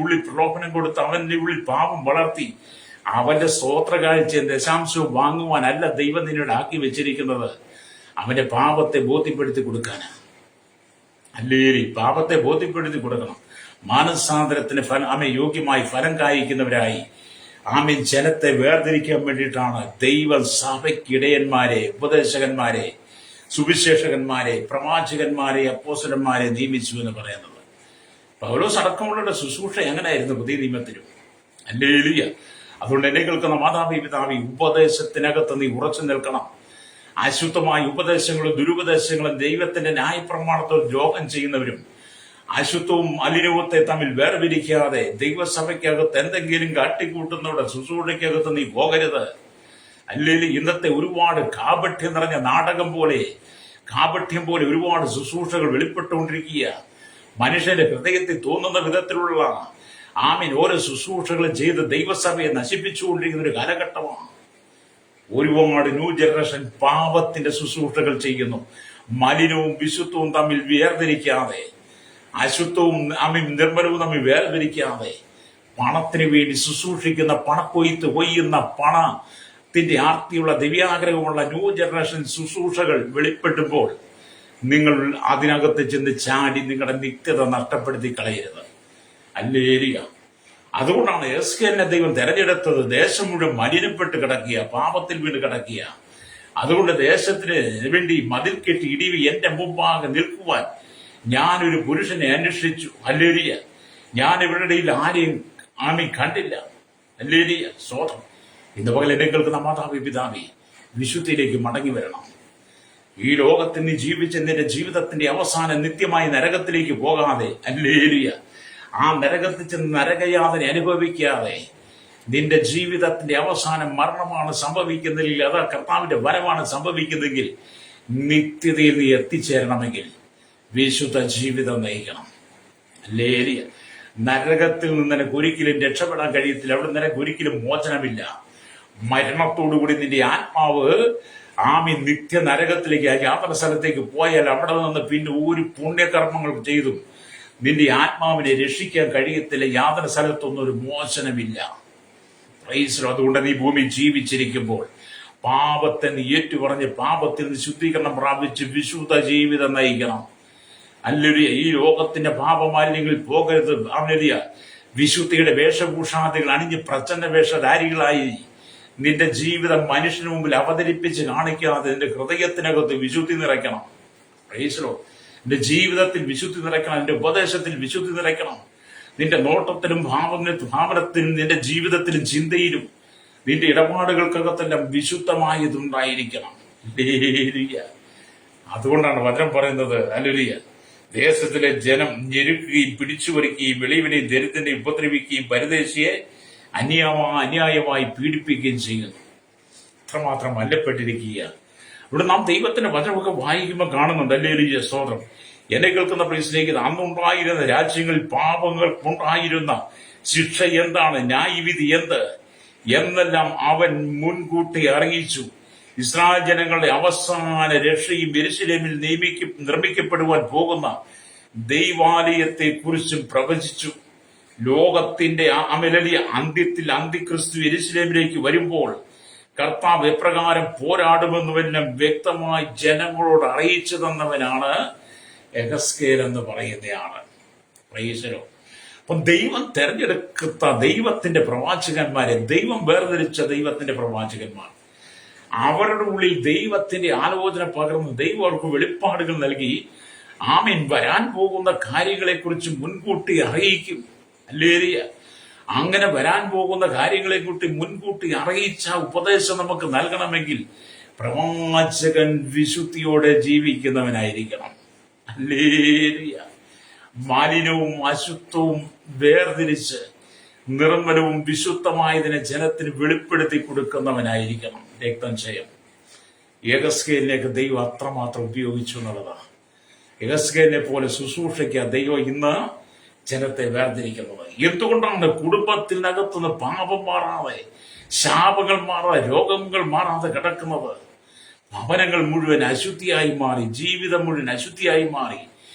ഉള്ളിൽ പ്രലോഭനം കൊടുത്ത് അവന്റെ ഉള്ളിൽ പാപം വളർത്തി അവന്റെ സ്തോത്ര കാഴ്ചയും ദശാംശവും വാങ്ങുവാനല്ല ദൈവം നിന്നോട് ആക്കി വെച്ചിരിക്കുന്നത്. അവന്റെ പാപത്തെ ബോധ്യപ്പെടുത്തി കൊടുക്കാനാണ്. പാപത്തെ ബോധ്യപ്പെടുത്തി കൊടുക്കണം. മാനസാന്തരത്തിന് യോഗ്യമായി ഫലം കായ്ക്കുന്നവരായി ജനത്തെ വേർതിരിക്കാൻ വേണ്ടിയിട്ടാണ് ദൈവം സഭയ്ക്കിടയന്മാരെ, ഉപദേശകന്മാരെ, സുവിശേഷകന്മാരെ, പ്രവാചകന്മാരെ, അപ്പോസ്തലന്മാരെ നിയമിച്ചു എന്ന് പറയുന്നത്. പൗലോസ് അടക്കമുള്ളവരുടെ ശുശ്രൂഷ എങ്ങനെയായിരുന്നു പുതിയ നിയമത്തിലും? ഹല്ലേലൂയ. അതുകൊണ്ട് എന്നെ കേൾക്കുന്ന മാതാവി പിതാവി, ഉപദേശത്തിനകത്ത് നീ ഉറച്ചു നിൽക്കണം. അശുദ്ധമായ ഉപദേശങ്ങളും ദുരുപദേശങ്ങളും ദൈവത്തിന്റെ ന്യായപ്രമാണത്തോട് ദ്രോഹം ചെയ്യുന്നവരും അശുദ്ധവും മലിനവുത്തെ തമ്മിൽ വേർപിരിക്കാതെ ദൈവസഭയ്ക്കകത്ത് എന്തെങ്കിലും കാട്ടിക്കൂട്ടുന്നവരുടെ ശുശ്രൂഷയ്ക്കകത്ത് നീ പോകരുത്. അല്ലെങ്കിൽ ഇന്നത്തെ ഒരുപാട് കാപഠ്യം നിറഞ്ഞ നാടകം പോലെ, കാപഠ്യം പോലെ ഒരുപാട് ശുശ്രൂഷകൾ വെളിപ്പെട്ടുകൊണ്ടിരിക്കുക. മനുഷ്യന്റെ ഹൃദയത്തിൽ തോന്നുന്ന വിധത്തിലുള്ള ഓരോ ശുശ്രൂഷകളും ചെയ്ത് ദൈവസഭയെ നശിപ്പിച്ചുകൊണ്ടിരിക്കുന്ന ഒരു കാലഘട്ടമാണ്. ഒരുപാട് ന്യൂ ജനറേഷൻ പാപത്തിന്റെ ശുശ്രൂഷകൾ ചെയ്യുന്നു. മലിനവും വിശുദ്ധവും തമ്മിൽ വേർതിരിക്കാതെ, അശുദ്ധവും നിർമ്മലവും തമ്മിൽ വേർതിരിക്കാതെ പണത്തിന് വേണ്ടി ശുശ്രൂഷിക്കുന്ന, കൊയ്യുന്ന പണത്തിന്റെ ആർത്തിയുള്ള ദിവ്യാഗ്രഹമുള്ള ന്യൂ ജനറേഷൻ ശുശ്രൂഷകൾ വെളിപ്പെടുമ്പോൾ നിങ്ങൾ അതിനകത്ത് ചെന്ന് ചാടി നിങ്ങളുടെ നിത്യത നഷ്ടപ്പെടുത്തി കളയരുത്. ഹല്ലേലൂയ. അതുകൊണ്ടാണ് യെഹെസ്കേലിനെ ദൈവം തെരഞ്ഞെടുത്തത്. ദേശം മുഴുവൻ മലിനപ്പെട്ട് കിടക്കുക, പാപത്തിൽ വീണ് കിടക്കുക. അതുകൊണ്ട് ദേശത്തിന് വേണ്ടി മതിൽ കെട്ടി ഇടിവി എന്റെ മുമ്പാകെ നിൽക്കുവാൻ ഞാനൊരു പുരുഷനെ അന്വേഷിച്ചു. ഹല്ലേലൂയ. ഞാൻ ഇവരുടെ ഇടയിൽ ആരെയും കണ്ടില്ല. ഹല്ലേലൂയ, സ്തോത്രം. ഇന്ന് പകൽ എന്നെ കേൾക്കുന്ന മാതാവി പിതാവി, വിശുദ്ധിയിലേക്ക് മടങ്ങി വരണം. ഈ ലോകത്തിൽ നീ ജീവിച്ച നിന്റെ ജീവിതത്തിന്റെ അവസാനം നിത്യമായി നരകത്തിലേക്ക് പോകാതെ, ഹല്ലേലൂയ, ആ നരകത്തിൽ ചെന്ന് നരകയാതന അനുഭവിക്കാതെ നിന്റെ ജീവിതത്തിന്റെ അവസാനം മരണമാണ് സംഭവിക്കുന്നതെങ്കിൽ, അതാ കർത്താവിന്റെ വരവാണ് സംഭവിക്കുന്നതെങ്കിൽ, നിത്യതയിൽ നീ എത്തിച്ചേരണമെങ്കിൽ വിശുദ്ധ ജീവിതം നയിക്കണം. ഹല്ലേലൂയ. നരകത്തിൽ നിന്ന് നിനക്ക് ഒരിക്കലും രക്ഷപ്പെടാൻ കഴിയത്തില്ല. അവിടെ നിനക്ക് ഒരിക്കലും മോചനമില്ല. മരണത്തോടുകൂടി നിന്റെ ആത്മാവ് നിത്യ നരകത്തിലേക്ക് യാത്ര സ്ഥലത്തേക്ക് പോയാൽ അവിടെ നിന്ന് പിന്നെ ഒരു പുണ്യകർമ്മങ്ങൾ ചെയ്തും നിന്റെ ആത്മാവിനെ രക്ഷിക്കാൻ കഴിയത്തില്ല. യാതൊരു സ്ഥലത്തൊന്നും ഒരു മോചനമില്ല. പ്രൈസ്. അതുകൊണ്ട് നീ ഭൂമി ജീവിച്ചിരിക്കുമ്പോൾ പാപത്തെ നീ ഏറ്റുപറഞ്ഞ് പാപത്തിൽ നിന്ന് ശുദ്ധീകരണം പ്രാപിച്ച് വിശുദ്ധ ജീവിതം നയിക്കണം. അല്ലൊരു ഈ ലോകത്തിന്റെ പാപമാലിന്യങ്ങളിൽ പോകരുത്. അവനൊരു വിശുദ്ധിയുടെ വേഷഭൂഷാദികൾ അണിഞ്ഞ് പ്രച്ഛന്ന വേഷധാരികളായി നിന്റെ ജീവിതം മനുഷ്യന് മുമ്പിൽ അവതരിപ്പിച്ച് കാണിക്കാതെ നിന്റെ ഹൃദയത്തിനകത്ത് വിശുദ്ധി നിറയ്ക്കണം. പ്രൈസ്. നിന്റെ ജീവിതത്തിൽ വിശുദ്ധി നിറയ്ക്കണം. നിന്റെ ഉപദേശത്തിൽ വിശുദ്ധി നിറയ്ക്കണം. നിന്റെ നോട്ടത്തിലും ഭാവനത്തിലും നിന്റെ ജീവിതത്തിലും ചിന്തയിലും നിന്റെ ഇടപാടുകൾക്കകത്തെല്ലാം വിശുദ്ധമായതുണ്ടായിരിക്കണം. അതുകൊണ്ടാണ് വചനം പറയുന്നത്, ഹല്ലേലൂയ, ദേശത്തിലെ ജനം ഞെരുക്കുകയും പിടിച്ചുപറിക്കുകയും വെളിവിനെയും ദരിദ്രനെയും ഉപദ്രവിക്കുകയും പരദേശിയെ അന്യായമായി പീഡിപ്പിക്കുകയും ചെയ്യുന്നു. അത്രമാത്രം മല്ലപ്പെട്ടിരിക്കുക. ഇവിടെ നാം ദൈവത്തിന്റെ വചനമൊക്കെ വായിക്കുമ്പോൾ കാണുന്നുണ്ട്. ഹല്ലേലൂയ, സ്തോത്രം. എന്നെ കേൾക്കുന്ന പ്രിയസ്നേഹിതരെ, അന്നുണ്ടായിരുന്ന രാജ്യങ്ങളിൽ പാപങ്ങൾക്കുണ്ടായിരുന്ന ശിക്ഷ എന്താണ്, ന്യായവിധി എന്ത് എന്നെല്ലാം അവൻ മുൻകൂട്ടി അറിയിച്ചു. ഇസ്രായേൽ ജനങ്ങളുടെ അവസാന രക്ഷയും യെരൂശലേമിൽ നിർമ്മിക്കപ്പെടുവാൻ പോകുന്ന ദൈവാലയത്തെ കുറിച്ചും പ്രവചിച്ചു. ലോകത്തിന്റെ അമലലിയ അന്ത്യത്തിൽ അന്തിക്രിസ്തു യെരൂശലേമിലേക്ക് വരുമ്പോൾ കർത്താവ് എപ്രകാരം പോരാടുമെന്നുവെല്ലാം വ്യക്തമായി ജനങ്ങളോട് അറിയിച്ചു തന്നവനാണ് യെഹെസ്കേൽ എന്ന് പറയുന്നയാള്. പ്രൈസലോ. അപ്പം ദൈവം തെരഞ്ഞെടുക്കുന്ന ദൈവത്തിന്റെ പ്രവാചകന്മാരെ, ദൈവം വേർതിരിച്ച ദൈവത്തിന്റെ പ്രവാചകന്മാർ, അവരുടെ ഉള്ളിൽ ദൈവത്തിന്റെ ആലോചന പകർന്ന് ദൈവം അവർക്ക് വെളിപ്പാടുകൾ നൽകി ആമീൻ വരാൻ പോകുന്ന കാര്യങ്ങളെക്കുറിച്ച് മുൻകൂട്ടി അറിയിക്കും. ഹല്ലേലൂയ. അങ്ങനെ വരാൻ പോകുന്ന കാര്യങ്ങളെക്കുറിച്ച് മുൻകൂട്ടി അറിയിച്ച ഉപദേശം നമുക്ക് നൽകണമെങ്കിൽ പ്രവാചകൻ വിശുദ്ധിയോടെ ജീവിക്കുന്നവനായിരിക്കണം. ഹല്ലേലൂയ. മാലിന്യവും അശുദ്ധവും വേർതിരിച്ച് നിർമ്മലവും വിശുദ്ധമായതിനെ ജനത്തിന് വെളിപ്പെടുത്തി കൊടുക്കുന്നവനായിരിക്കണം. രക്തം ചെയ്യും. യെഹെസ്കേലിനെയൊക്കെ ദൈവം അത്രമാത്രം ഉപയോഗിച്ചു എന്നുള്ളതാണ്. യെഹെസ്കേലിനെ പോലെ ശുശ്രൂഷയ്ക്ക് ദൈവം ഇന്ന് ജനത്തെ വേർതിരിക്കുന്നത്. എന്തുകൊണ്ടാണ് കുടുംബത്തിനകത്തുനിന്ന് പാപം മാറാതെ, ശാപങ്ങൾ മാറാതെ, രോഗങ്ങൾ മാറാതെ കിടക്കുന്നത്? ഭവനങ്ങൾ മുഴുവൻ അശുദ്ധിയായി മാറി, ജീവിതം മുഴുവൻ അശുദ്ധിയായി മാറി.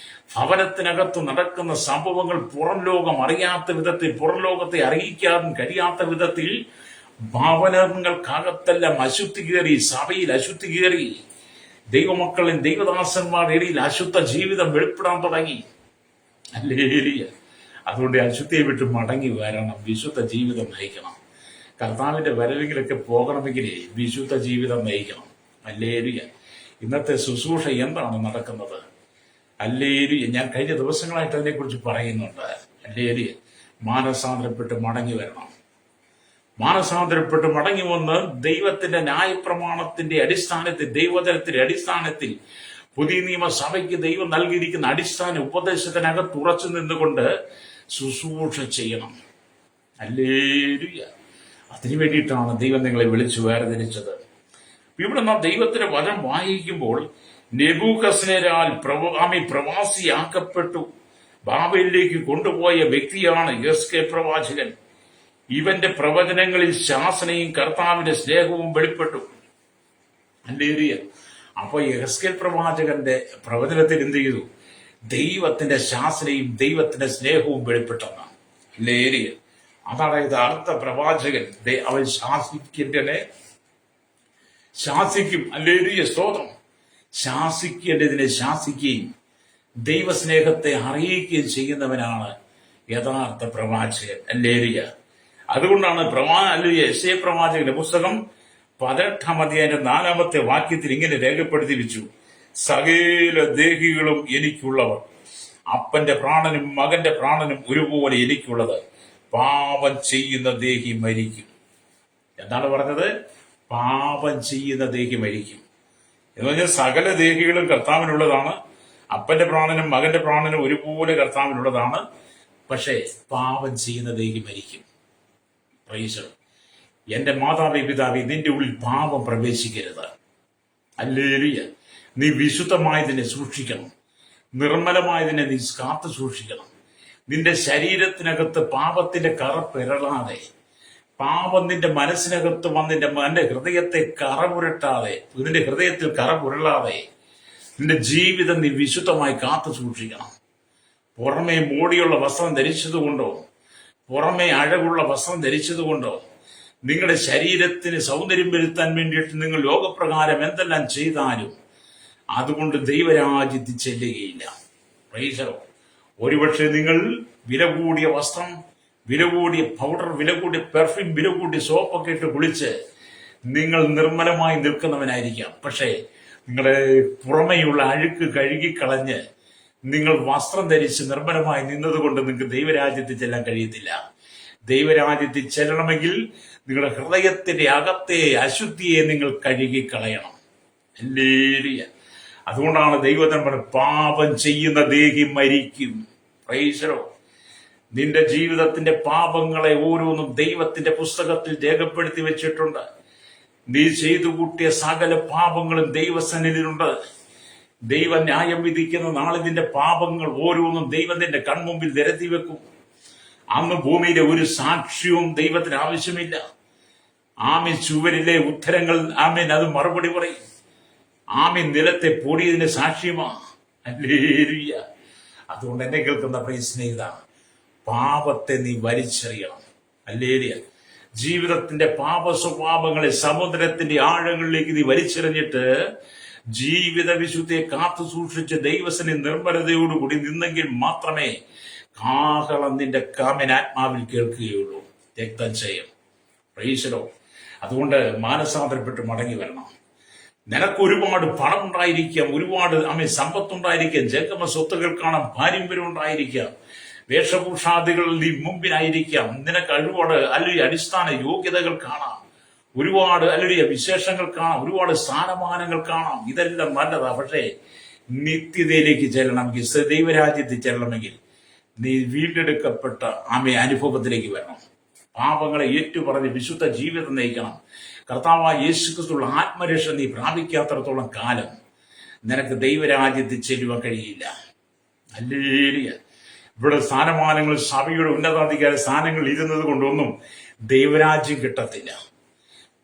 ഭവനത്തിനകത്ത് നടക്കുന്ന സംഭവങ്ങൾ പുറം ലോകം അറിയാത്ത വിധത്തിൽ, പുറം ലോകത്തെ അറിയിക്കാൻ കഴിയാത്ത വിധത്തിൽ ഭവനങ്ങൾക്കകത്തെല്ലാം അശുദ്ധി കയറി, സഭയിൽ അശുദ്ധി കയറി, ദൈവമക്കളും ദൈവദാസന്മാരുടെ ഇടയിൽ അശുദ്ധ ജീവിതം വെളിപ്പെടാൻ തുടങ്ങി. ഹല്ലേലൂയ. അതുകൊണ്ട് അശുദ്ധിയെ വിട്ട് മടങ്ങി വരണം, വിശുദ്ധ ജീവിതം നയിക്കണം. കർത്താവിന്റെ വരവിലൊക്കെ പോകണമെങ്കിൽ വിശുദ്ധ ജീവിതം നയിക്കണം. ഹല്ലേലൂയ. ഇന്നത്തെ ശുശ്രൂഷ എന്താണ് നടക്കുന്നത്? ഹല്ലേലൂയ. ഞാൻ കഴിഞ്ഞ ദിവസങ്ങളായിട്ട് അതിനെക്കുറിച്ച് പറയുന്നുണ്ട്. ഹല്ലേലൂയ. മാനസാന്തരപ്പെട്ട് മടങ്ങി വരണം. മാനസാന്തരപ്പെട്ട് മടങ്ങി വന്ന് ദൈവത്തിന്റെ ന്യായപ്രമാണത്തിന്റെ അടിസ്ഥാനത്തിൽ, ദൈവജനത്തിന്റെ അടിസ്ഥാനത്തിൽ, പുതിയ നിയമസഭയ്ക്ക് ദൈവം നൽകിയിരിക്കുന്ന അടിസ്ഥാന ഉപദേശത്തിനകത്ത് ഉറച്ചു നിന്നുകൊണ്ട് ശുശ്രൂഷ ചെയ്യണം. ഹല്ലേലൂയ. അതിനു വേണ്ടിയിട്ടാണ് ദൈവം നിങ്ങളെ വിളിച്ചു വേർതിരിച്ചത്. ഇവിടെ നാം ദൈവത്തിന്റെ വചനം വായിക്കുമ്പോൾ നെബൂഖദ്നേസരാൽ പ്രവാസിയാക്കപ്പെട്ടു ബാബേലിലേക്ക് കൊണ്ടുപോയ വ്യക്തിയാണ് യെഹെസ്കേൽ പ്രവാചകൻ. ഇവന്റെ പ്രവചനങ്ങളിൽ ശാസനയും കർത്താവിന്റെ സ്നേഹവും വെളിപ്പെട്ടു. ഹല്ലേലൂയ. അപ്പൊ യെഹെസ്കേൽ പ്രവാചകന്റെ പ്രവചനത്തിൽ എന്ത് ചെയ്തു? ദൈവത്തിന്റെ ശാസനയും ദൈവത്തിന്റെ സ്നേഹവും വെളിപ്പെട്ടെന്നാണ്. ഹല്ലേലൂയ. അതാണ് യഥാർത്ഥ പ്രവാചകൻ. അവൻ ശാസിക്കും. ഹല്ലേലൂയ, സ്തോത്രം. ശാസിക്കേണ്ടതിനെ ശാസിക്കുകയും ദൈവസ്നേഹത്തെ അറിയിക്കുകയും ചെയ്യുന്നവനാണ് യഥാർത്ഥ പ്രവാചകൻ. ഹല്ലേലൂയ. അതുകൊണ്ടാണ് യെശയ്യാ പ്രവാചകന്റെ പുസ്തകം 18-ാം അധ്യായം 4-ാമത്തെ വാക്യത്തിൽ ഇങ്ങനെ രേഖപ്പെടുത്തി വെച്ചു: സകല ദേഹികളും എനിക്കുള്ളവർ, അപ്പന്റെ പ്രാണനും മകന്റെ പ്രാണനും ഒരുപോലെ എനിക്കുള്ളത്. പാപം ചെയ്യുന്ന ദേഹി മരിക്കും. എന്താണ് പറഞ്ഞത്? പാപം ചെയ്യുന്ന ദേഹി മരിക്കും എന്ന് പറഞ്ഞാൽ സകല ദേഹികളും കർത്താവിനുള്ളതാണ്. അപ്പന്റെ പ്രാണനും മകന്റെ പ്രാണനും ഒരുപോലെ കർത്താവിനുള്ളതാണ്. പക്ഷേ പാപം ചെയ്യുന്ന ദേഹി മരിക്കും. പ്രൈസ്. എന്റെ മാതാവേ, പിതാവേ, നിന്റെ ഉള്ളിൽ പാപം പ്രവേശിക്കരുത്. ഹല്ലേലൂയ. നീ വിശുദ്ധമായതിനെ സൂക്ഷിക്കണം, നിർമ്മലമായതിനെ നീ കാത്തു സൂക്ഷിക്കണം. നിന്റെ ശരീരത്തിനകത്ത് പാപത്തിന്റെ കറ പിരളാതെ, പാപം നിന്റെ മനസ്സിനകത്ത് വന്ന് നിന്റെ ഹൃദയത്തെ കറപുരട്ടാതെ, നിന്റെ ഹൃദയത്തിൽ കറ പുരളാതെ നിന്റെ ജീവിതം നീ വിശുദ്ധമായി കാത്തു സൂക്ഷിക്കണം. പുറമെ മോടിയുള്ള വസ്ത്രം ധരിച്ചതുകൊണ്ടോ, പുറമെ അഴകുള്ള വസ്ത്രം ധരിച്ചതുകൊണ്ടോ, നിങ്ങളുടെ ശരീരത്തിന് സൗന്ദര്യം വരുത്താൻ വേണ്ടിയിട്ട് നിങ്ങൾ ലോകപ്രകാരം എന്തെല്ലാം ചെയ്താലും അതുകൊണ്ട് ദൈവരാജ്യത്തിൽ ചെല്ലുകയില്ല. പ്രൈസറോ, ഒരുപക്ഷെ നിങ്ങൾ വില കൂടിയ വസ്ത്രം, വില കൂടിയ പൗഡർ, വില കൂടിയ പെർഫ്യൂം, വില കൂടിയ സോപ്പൊക്കെ ഇട്ട് കുളിച്ച് നിങ്ങൾ നിർമ്മലമായി നിൽക്കുന്നവനായിരിക്കാം. പക്ഷേ നിങ്ങളുടെ പുറമെയുള്ള അഴുക്ക് കഴുകിക്കളഞ്ഞ് നിങ്ങൾ വസ്ത്രം ധരിച്ച് നിർമ്മലമായി നിന്നതുകൊണ്ട് നിങ്ങൾക്ക് ദൈവരാജ്യത്തിൽ ചെല്ലാൻ കഴിയത്തില്ല. ദൈവരാജ്യത്തിൽ ചെല്ലണമെങ്കിൽ നിങ്ങളുടെ ഹൃദയത്തിന്റെ അകത്തെ അശുദ്ധിയെ നിങ്ങൾ കഴുകിക്കളയണം. ഹല്ലേലൂയ. അതുകൊണ്ടാണ് ദൈവത്തിന് പറഞ്ഞത്, പാപം ചെയ്യുന്ന ദേഹി മരിക്കും. പ്രൈസലോ, നിന്റെ ജീവിതത്തിന്റെ പാപങ്ങളെ ഓരോന്നും ദൈവത്തിന്റെ പുസ്തകത്തിൽ രേഖപ്പെടുത്തി വെച്ചിട്ടുണ്ട്. നീ ചെയ്തു കൂട്ടിയ സകല പാപങ്ങളും ദൈവസന്നിധിയിലുണ്ട്. ദൈവ ന്യായം വിധിക്കുന്ന നാളെ നിന്റെ പാപങ്ങൾ ഓരോന്നും ദൈവം നിന്റെ കൺമുമ്പിൽ നിരത്തി വെക്കും. അന്ന് ഭൂമിയിലെ ഒരു സാക്ഷ്യവും ദൈവത്തിന് ആവശ്യമില്ല. ആമീൻ ചുവരിലെ ഉത്തരങ്ങൾ ആമീൻ അത് മറുപടി പറയും. ആമീൻ നിലത്തെ പൊടിയതിന്റെ സാക്ഷ്യമാ. ഹല്ലേലൂയ. അതുകൊണ്ട് എന്നെ കേൾക്കുന്ന പ്രിയ സ്നേഹിത, പാപത്തെ നീ വലിച്ചെറിയണം. ഹല്ലേലൂയ. ജീവിതത്തിന്റെ പാപ സ്വഭാവങ്ങളെ സമുദ്രത്തിന്റെ ആഴങ്ങളിലേക്ക് നീ വലിച്ചെറിഞ്ഞിട്ട് ജീവിത വിശുദ്ധിയെ കാത്തു സൂക്ഷിച്ച് ദൈവസനെ നിർമ്മലതയോടുകൂടി നിന്നെങ്കിൽ മാത്രമേ കാഹളം നിന്റെ കാമനാത്മാവിൽ കേൾക്കുകയുള്ളൂ. രക്തം ചെയ്യും. പ്രൈസലോ. അതുകൊണ്ട് മാനസാന്തരപ്പെട്ട് മടങ്ങി വരണം. നിനക്ക് ഒരുപാട് പണം ഉണ്ടായിരിക്കാം, ഒരുപാട് സമ്പത്തുണ്ടായിരിക്കാം, ജംഗമ സ്വത്തുകൾ കാണാം, പാരമ്പര്യം ഉണ്ടായിരിക്കാം, വേഷഭൂഷാദികളിൽ നീ മുമ്പിനായിരിക്കാം, നിനക്ക് ഒരുപാട് അല്ലെങ്കിൽ അടിസ്ഥാന യോഗ്യതകൾ കാണാം, ഒരുപാട് അല്ലെങ്കിൽ വിശേഷങ്ങൾ കാണാം, ഒരുപാട് സ്ഥാനമാനങ്ങൾ കാണാം. ഇതെല്ലാം നല്ലതാ. പക്ഷേ നിത്യതയിലേക്ക് ചെല്ലണമെങ്കിൽ, ദൈവരാജ്യത്തിൽ ചെല്ലണമെങ്കിൽ നീ വീണ്ടെടുക്കപ്പെട്ട അനുഭവത്തിലേക്ക് വരണം. പാപങ്ങളെ ഏറ്റുപറഞ്ഞ് വിശുദ്ധ ജീവിതം നയിക്കണം. കർത്താവായ യേശുക്രിസ്തുവിന്റെ ആത്മരക്ഷ നീ പ്രാപിക്കാത്തിടത്തോളം കാലം നിനക്ക് ദൈവരാജ്യത്തിൽ ചെല്ലുവാൻ കഴിയില്ല. ഹല്ലേലൂയ. ഇവിടെ സ്ഥാനമാനങ്ങൾ, സഭയുടെ ഉന്നതാധികാര സ്ഥാനങ്ങൾ ഇരുന്നത് കൊണ്ടൊന്നും ദൈവരാജ്യം കിട്ടത്തില്ല.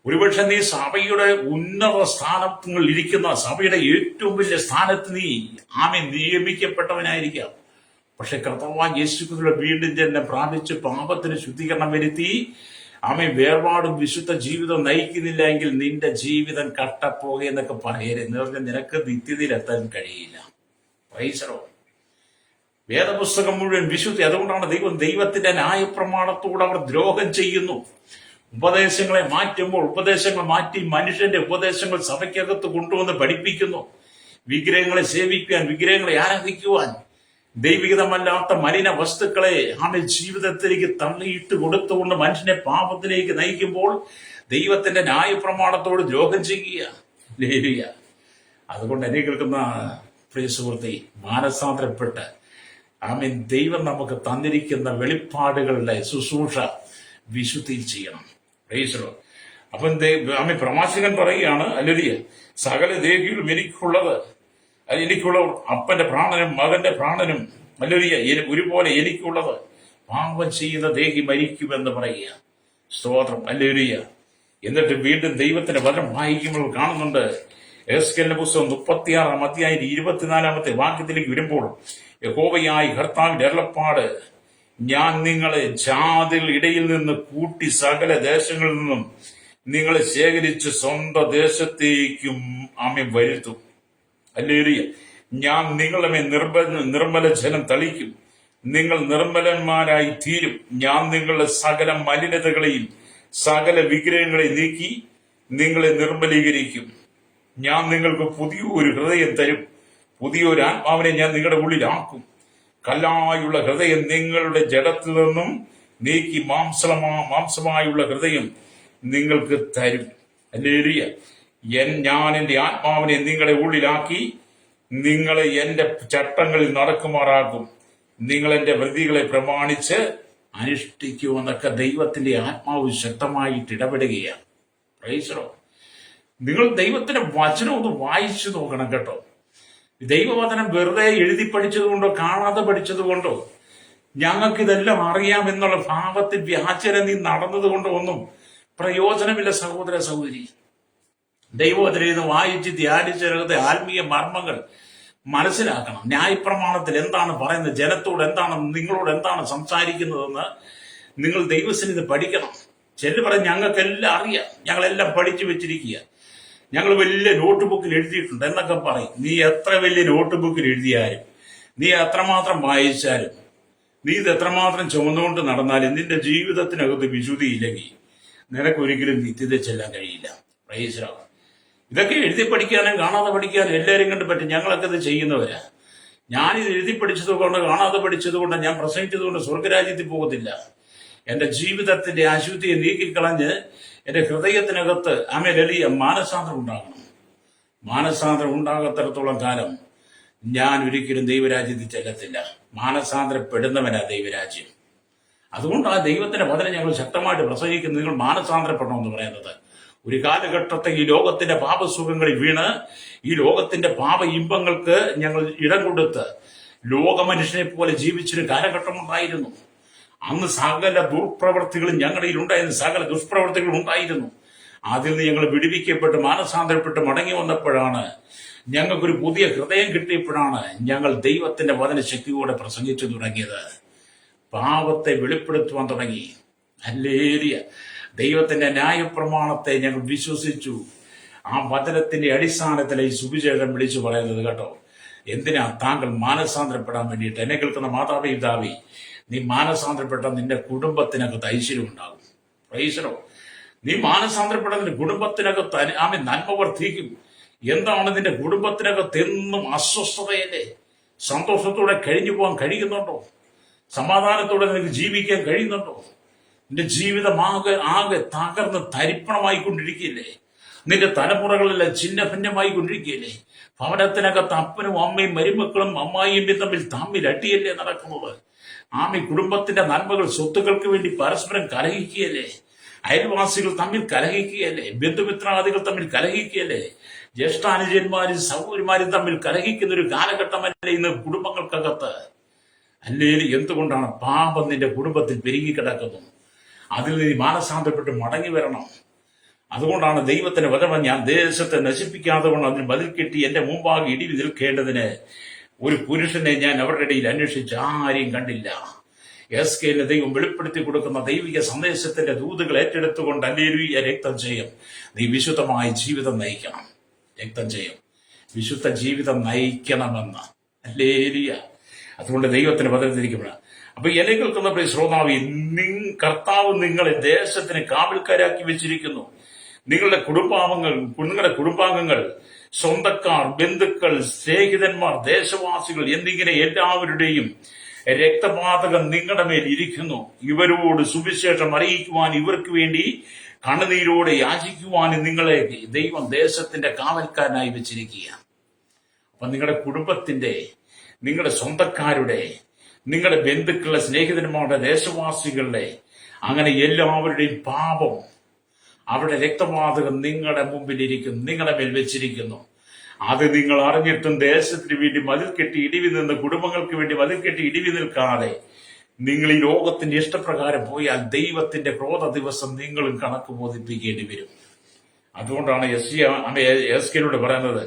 ഒരുപക്ഷെ നീ സഭയുടെ ഉന്നത സ്ഥാനങ്ങൾ ഇരിക്കുന്ന, സഭയുടെ ഏറ്റവും വലിയ സ്ഥാനത്ത് നീ നിയമിക്കപ്പെട്ടവനായിരിക്കാം. പക്ഷെ കർത്താവായ യേശുക്രിസ്തുവിന്റെ വീണ്ടും ജനനം പ്രാപിച്ച് പാപത്തിന് ശുദ്ധീകരണം വരുത്തി വേർപാടും വിശുദ്ധ ജീവിതം നയിക്കുന്നില്ല എങ്കിൽ നിന്റെ ജീവിതം കട്ടപ്പോക എന്നൊക്കെ പറയരുത്. നിനക്ക് നിത്യതയിലെത്താൻ കഴിയില്ല. പ്രൈസലോ. വേദപുസ്തകം മുഴുവൻ വിശുദ്ധി. അതുകൊണ്ടാണ് ദൈവത്തിന്റെ ന്യായപ്രമാണത്തോട് അവർ ദ്രോഹം ചെയ്യുന്നു. ഉപദേശങ്ങളെ മാറ്റുമ്പോൾ ഉപദേശങ്ങൾ മാറ്റി മനുഷ്യന്റെ ഉപദേശങ്ങൾ സഭയ്ക്കകത്ത് കൊണ്ടുവന്ന് പഠിപ്പിക്കുന്നു. വിഗ്രഹങ്ങളെ സേവിക്കുവാൻ, വിഗ്രഹങ്ങളെ ആരാധിക്കുവാൻ, ദൈവികതമല്ലാത്ത മലിന വസ്തുക്കളെ ജീവിതത്തിലേക്ക് തള്ളിയിട്ട് കൊടുത്തുകൊണ്ട് മനുഷ്യനെ പാപത്തിലേക്ക് നയിക്കുമ്പോൾ ദൈവത്തിന്റെ ന്യായപ്രമാണത്തോട് ദ്രോഹം ചെയ്യുക. ഹല്ലേലൂയ. അതുകൊണ്ട് എന്നെ കേൾക്കുന്ന പ്രിയ സുഹൃത്തെ, മാനസാന്തരപ്പെട്ട് ദൈവം നമുക്ക് തന്നിരിക്കുന്ന വെളിപ്പാടുകളുടെ ശുശ്രൂഷ വിശുദ്ധിയിൽ ചെയ്യണം. പ്രൈസലോ. അപ്പം പ്രവാചകൻ പറയുകയാണ്, ഹല്ലേലൂയ, സകല ദേഹികളും എനിക്കുള്ള അപ്പന്റെ പ്രാണനും മകന്റെ പ്രാണനും ഹല്ലേലൂയ ഒരുപോലെ എനിക്കുള്ളത്. പാപം ചെയ്യുന്ന ദേഹി മരിക്കുമെന്ന് പറയുക. സ്തോത്രം. ഹല്ലേലൂയ. എന്നിട്ട് വീണ്ടും ദൈവത്തിന്റെ വചനം വായിക്കുമ്പോൾ കാണുന്നുണ്ട്, എസ്കേലിന്റെ പുസ്തകം 36-ാം അധ്യായം 24-ാമത്തെ വാക്യത്തിലേക്ക് വരുമ്പോൾ, യഹോവയായ കർത്താവിന്റെ അരുളപ്പാട്, ഞാൻ നിങ്ങളെ ജാതികളുടെ ഇടയിൽ നിന്ന് കൂട്ടി സകല ദേശങ്ങളിൽ നിന്നും നിങ്ങളെ ശേഖരിച്ച് സ്വന്തം ദേശത്തേക്കും വരുത്തും. ഹല്ലേലൂയ. ഞാൻ നിങ്ങളുടെ മേൽ നിർമ്മല ജലം തളിക്കും. നിങ്ങൾ നിർമ്മലന്മാരായി തീരും. ഞാൻ നിങ്ങളുടെ സകല മലിനതകളെയും സകല വിഗ്രഹങ്ങളെയും നീക്കി നിങ്ങളെ നിർമ്മലീകരിക്കും. ഞാൻ നിങ്ങൾക്ക് പുതിയൊരു ഹൃദയം തരും. പുതിയൊരു ആത്മാവിനെ ഞാൻ നിങ്ങളുടെ ഉള്ളിലാക്കും. കല്ലായുള്ള ഹൃദയം നിങ്ങളുടെ ജഡത്തിൽ നിന്നും നീക്കി മാംസമായുള്ള ഹൃദയം നിങ്ങൾക്ക് തരും. ഹല്ലേലൂയ. ഞാൻ എന്റെ ആത്മാവിനെ നിങ്ങളുടെ ഉള്ളിലാക്കി നിങ്ങളെ എന്റെ ചട്ടങ്ങളിൽ നടക്കുമാറാക്കും. നിങ്ങൾ എന്റെ വൃത്തികളെ പ്രമാണിച്ച് അനുഷ്ഠിക്കുമെന്നൊക്കെ ദൈവത്തിന്റെ ആത്മാവ് ശക്തമായിട്ട് ഇടപെടുകയാണ്. പ്രൈസലോ. നിങ്ങൾ ദൈവത്തിന്റെ വചനം ഒന്ന് വായിച്ചു നോക്കണം കേട്ടോ. ദൈവവചനം വെറുതെ എഴുതി പഠിച്ചതുകൊണ്ടോ കാണാതെ പഠിച്ചതുകൊണ്ടോ ഞങ്ങൾക്കിതെല്ലാം അറിയാമെന്നുള്ള ഭാവത്തിൽ വ്യാജന നീ നടന്നത് കൊണ്ടോ ഒന്നും പ്രയോജനമില്ല സഹോദര സഹോദരി. ദൈവവചനം വായിച്ച് ധ്യാനിച്ചെടുത്ത ആത്മീയ മർമ്മങ്ങൾ മനസ്സിലാക്കണം. ന്യായപ്രമാണത്തിൽ എന്താണ് പറയുന്നത്, ജനത്തോട് എന്താണ്, നിങ്ങളോട് എന്താണ് സംസാരിക്കുന്നതെന്ന് നിങ്ങൾ ദൈവസന്നിധി പഠിക്കണം. ചിലർ പറയും ഞങ്ങൾക്കെല്ലാം അറിയാം, ഞങ്ങളെല്ലാം പഠിച്ചു വെച്ചിരിക്കുക, ഞങ്ങൾ വലിയ നോട്ട് ബുക്കിൽ എഴുതിയിട്ടുണ്ട് എന്നൊക്കെ പറയും. നീ എത്ര വലിയ നോട്ട് ബുക്കിൽ എഴുതിയാലും, നീ എത്രമാത്രം വായിച്ചാലും, നീ ഇത് എത്രമാത്രം ചുമന്നുകൊണ്ട് നടന്നാലും നിന്റെ ജീവിതത്തിനകത്ത് വിശുദ്ധിയില്ലെങ്കിൽ നിനക്കൊരിക്കലും നിത്യത ചെല്ലാൻ കഴിയില്ല. Praise the Lord. ഇതൊക്കെ എഴുതി പഠിക്കാനും കാണാതെ പഠിക്കാനും എല്ലാവരും കണ്ട് പറ്റും. ഞങ്ങളൊക്കെ ഇത് ചെയ്യുന്നവരാ. ഞാനിത് എഴുതി പഠിച്ചത് കൊണ്ട്, കാണാതെ പഠിച്ചത് കൊണ്ട്, ഞാൻ പ്രസംഗിച്ചത് കൊണ്ട് സ്വർഗരാജ്യത്തിൽ പോകത്തില്ല. എന്റെ ജീവിതത്തിന്റെ അശുദ്ധിയെ നീക്കിക്കളഞ്ഞ് എന്റെ ഹൃദയത്തിനകത്ത് വലിയ മാനസാന്തരം ഉണ്ടാകണം. മാനസാന്തരം ഉണ്ടാകത്തിടത്തോളം കാലം ഞാൻ ഒരിക്കലും ദൈവരാജ്യത്തിൽ ചെല്ലത്തില്ല. മാനസാന്തരപ്പെടുന്നവനാ ദൈവരാജ്യം. അതുകൊണ്ട് ആ ദൈവത്തിന്റെ വചനം ഞങ്ങൾ ശക്തമായിട്ട് പ്രസംഗിക്കുന്നത്, നിങ്ങൾ മാനസാന്തരപ്പെടണമെന്ന് പറയുന്നത്. ഒരു കാലഘട്ടത്തെ ഈ ലോകത്തിന്റെ പാപസുഖങ്ങളിൽ വീണ്, ഈ ലോകത്തിന്റെ പാപ ഇമ്പങ്ങൾക്ക് ഞങ്ങൾ ഇടം കൊടുത്ത് ലോകമനുഷ്യനെ പോലെ ജീവിച്ചൊരു കാലഘട്ടം ഉണ്ടായിരുന്നു. അന്ന് സകല ദുർപ്രവർത്തികളും ഞങ്ങളുടെ ഉണ്ടായിരുന്നു, സകല ദുഷ്പ്രവർത്തികളും ഉണ്ടായിരുന്നു. അതിൽ നിന്ന് ഞങ്ങൾ വിടുവിക്കപ്പെട്ട് മാനസാന്തരപ്പെട്ട് മടങ്ങി വന്നപ്പോഴാണ്, ഞങ്ങൾക്കൊരു പുതിയ ഹൃദയം കിട്ടിയപ്പോഴാണ് ഞങ്ങൾ ദൈവത്തിന്റെ വചന ശക്തിയോടെ പ്രസംഗിച്ചു തുടങ്ങിയത്. പാപത്തെ വെളിപ്പെടുത്തുവാൻ തുടങ്ങി. ഹല്ലേലൂയ. ദൈവത്തിന്റെ ന്യായപ്രമാണത്തെ ഞങ്ങൾ വിശ്വസിച്ചു. ആ വചനത്തിന്റെ അടിസ്ഥാനത്തിൽ ഈ സുവിശേഷം വിളിച്ചു പറയുന്നത് കേട്ടോ. എന്തിനാ? താങ്കൾ മാനസാന്തരപ്പെടാൻ വേണ്ടിയിട്ട്. എന്നെ കേൾക്കുന്ന മാതാവേ പിതാവേ, നീ മാനസാന്തരപ്പെട്ട നിന്റെ കുടുംബത്തിനകത്ത് ഐശ്വര്യം ഉണ്ടാകും. Praise the Lord. നീ മാനസാന്തരപ്പെട്ട നിന്റെ കുടുംബത്തിനകത്ത് നന്മ വർദ്ധിക്കും. എന്താണ് നിന്റെ കുടുംബത്തിനകത്ത് എന്നും അസ്വസ്ഥതയല്ലേ? സന്തോഷത്തോടെ കഴിഞ്ഞു പോകാൻ കഴിയുന്നുണ്ടോ? സമാധാനത്തോടെ നിനക്ക് ജീവിക്കാൻ കഴിയുന്നുണ്ടോ? നിന്റെ ജീവിതം ആകെ തകർന്ന് തരിപ്പണമായിക്കൊണ്ടിരിക്കുകയല്ലേ? നിന്റെ തലമുറകളെല്ലാം ഛിന്ന ഭിന്നമായിക്കൊണ്ടിരിക്കുകയല്ലേ? ഭവനത്തിനകത്ത് അപ്പനും അമ്മയും മരുമക്കളും അമ്മായിയും തമ്മിൽ അടിയല്ലേ നടക്കുന്നത്? കുടുംബത്തിന്റെ നന്മകൾ, സ്വത്തുക്കൾക്ക് വേണ്ടി പരസ്പരം കലഹിക്കുകയല്ലേ? അയൽവാസികൾ തമ്മിൽ കലഹിക്കുകയല്ലേ? ബന്ധുമിത്രാദികൾ തമ്മിൽ കലഹിക്കുകയല്ലേ? ജ്യേഷ്ഠാനുജന്മാരും സഹോദരിമാരും തമ്മിൽ കലഹിക്കുന്ന ഒരു കാലഘട്ടമല്ലേ ഇന്ന് കുടുംബങ്ങൾക്കകത്ത്? അല്ലെങ്കിൽ എന്തുകൊണ്ടാണ്? പാപം നിന്റെ കുടുംബത്തിൽ പെരുകിക്കിടക്കുന്നു. അതിൽ നീ മാനസാന്തരപ്പെട്ട് മടങ്ങി വരണം. അതുകൊണ്ടാണ് ദൈവത്തിന്റെ വചനം, ഞാൻ ദേശത്തെ നശിപ്പിക്കാതെ കൊണ്ട് അതിന് ബദൽ കെട്ടി എന്റെ മുമ്പാകെ ഇടിവി നിൽക്കേണ്ടതിന് ഒരു പുരുഷനെ ഞാൻ അവരുടെ ഇടയിൽ അന്വേഷിച്ച് ആരെയും കണ്ടില്ല. എസ്കേലിന് ദൈവം വെളിപ്പെടുത്തി കൊടുക്കുന്ന ദൈവിക സന്ദേശത്തിന്റെ ദൂതുകൾ ഏറ്റെടുത്തുകൊണ്ട് ഹല്ലേലൂയ രക്തം ചെയ്യും. നീ വിശുദ്ധമായ ജീവിതം നയിക്കണം. രക്തം ചെയ്യും വിശുദ്ധ ജീവിതം നയിക്കണമെന്ന്. ഹല്ലേലൂയ. അതുകൊണ്ട് ദൈവത്തിന് വചനത്തിരിക്കുമ്പോഴാണ്. അപ്പൊ എന്നെ കേൾക്കുന്ന പ്രിയ ശ്രോതാവേ, കർത്താവ് നിങ്ങളെ ദേശത്തിന് കാവൽക്കാരാക്കി വെച്ചിരിക്കുന്നു. നിങ്ങളുടെ കുടുംബാംഗങ്ങൾ, സ്വന്തക്കാർ, ബന്ധുക്കൾ, സ്നേഹിതന്മാർ, ദേശവാസികൾ എന്നിങ്ങനെ എല്ലാവരുടെയും രക്തപാതകം നിങ്ങളുടെ മേൽ ഇരിക്കുന്നു. ഇവരോട് സുവിശേഷം അറിയിക്കുവാൻ, ഇവർക്ക് വേണ്ടി കണ്ണുനീരോടെ യാചിക്കുവാനും നിങ്ങളെ ദൈവം ദേശത്തിന്റെ കാവൽക്കാരനായി വെച്ചിരിക്കുക. അപ്പൊ നിങ്ങളുടെ കുടുംബത്തിന്റെ, നിങ്ങളുടെ സ്വന്തക്കാരുടെ, നിങ്ങളുടെ ബന്ധുക്കളുടെ, സ്നേഹിതന്മാരുടെ, ദേശവാസികളുടെ, അങ്ങനെ എല്ലാവരുടെയും പാപം, അവരുടെ രക്തപാതകം നിങ്ങളുടെ മുമ്പിലിരിക്കുന്നു, നിങ്ങളുടെ മേൽ വെച്ചിരിക്കുന്നു. അത് നിങ്ങൾ അറിഞ്ഞിട്ടും ദേശത്തിന് വേണ്ടി മതിൽ കെട്ടി ഇടിവി നിന്ന്, കുടുംബങ്ങൾക്ക് വേണ്ടി മതിൽ കെട്ടി ഇടിവി നിൽക്കാതെ നിങ്ങൾ ഈ ലോകത്തിന്റെ ഇഷ്ടപ്രകാരം പോയാൽ ദൈവത്തിന്റെ ക്രോധ ദിവസം നിങ്ങളും കണക്ക് ബോധിപ്പിക്കേണ്ടി വരും. അതുകൊണ്ടാണ് എസ്കേലോട് പറയുന്നത്,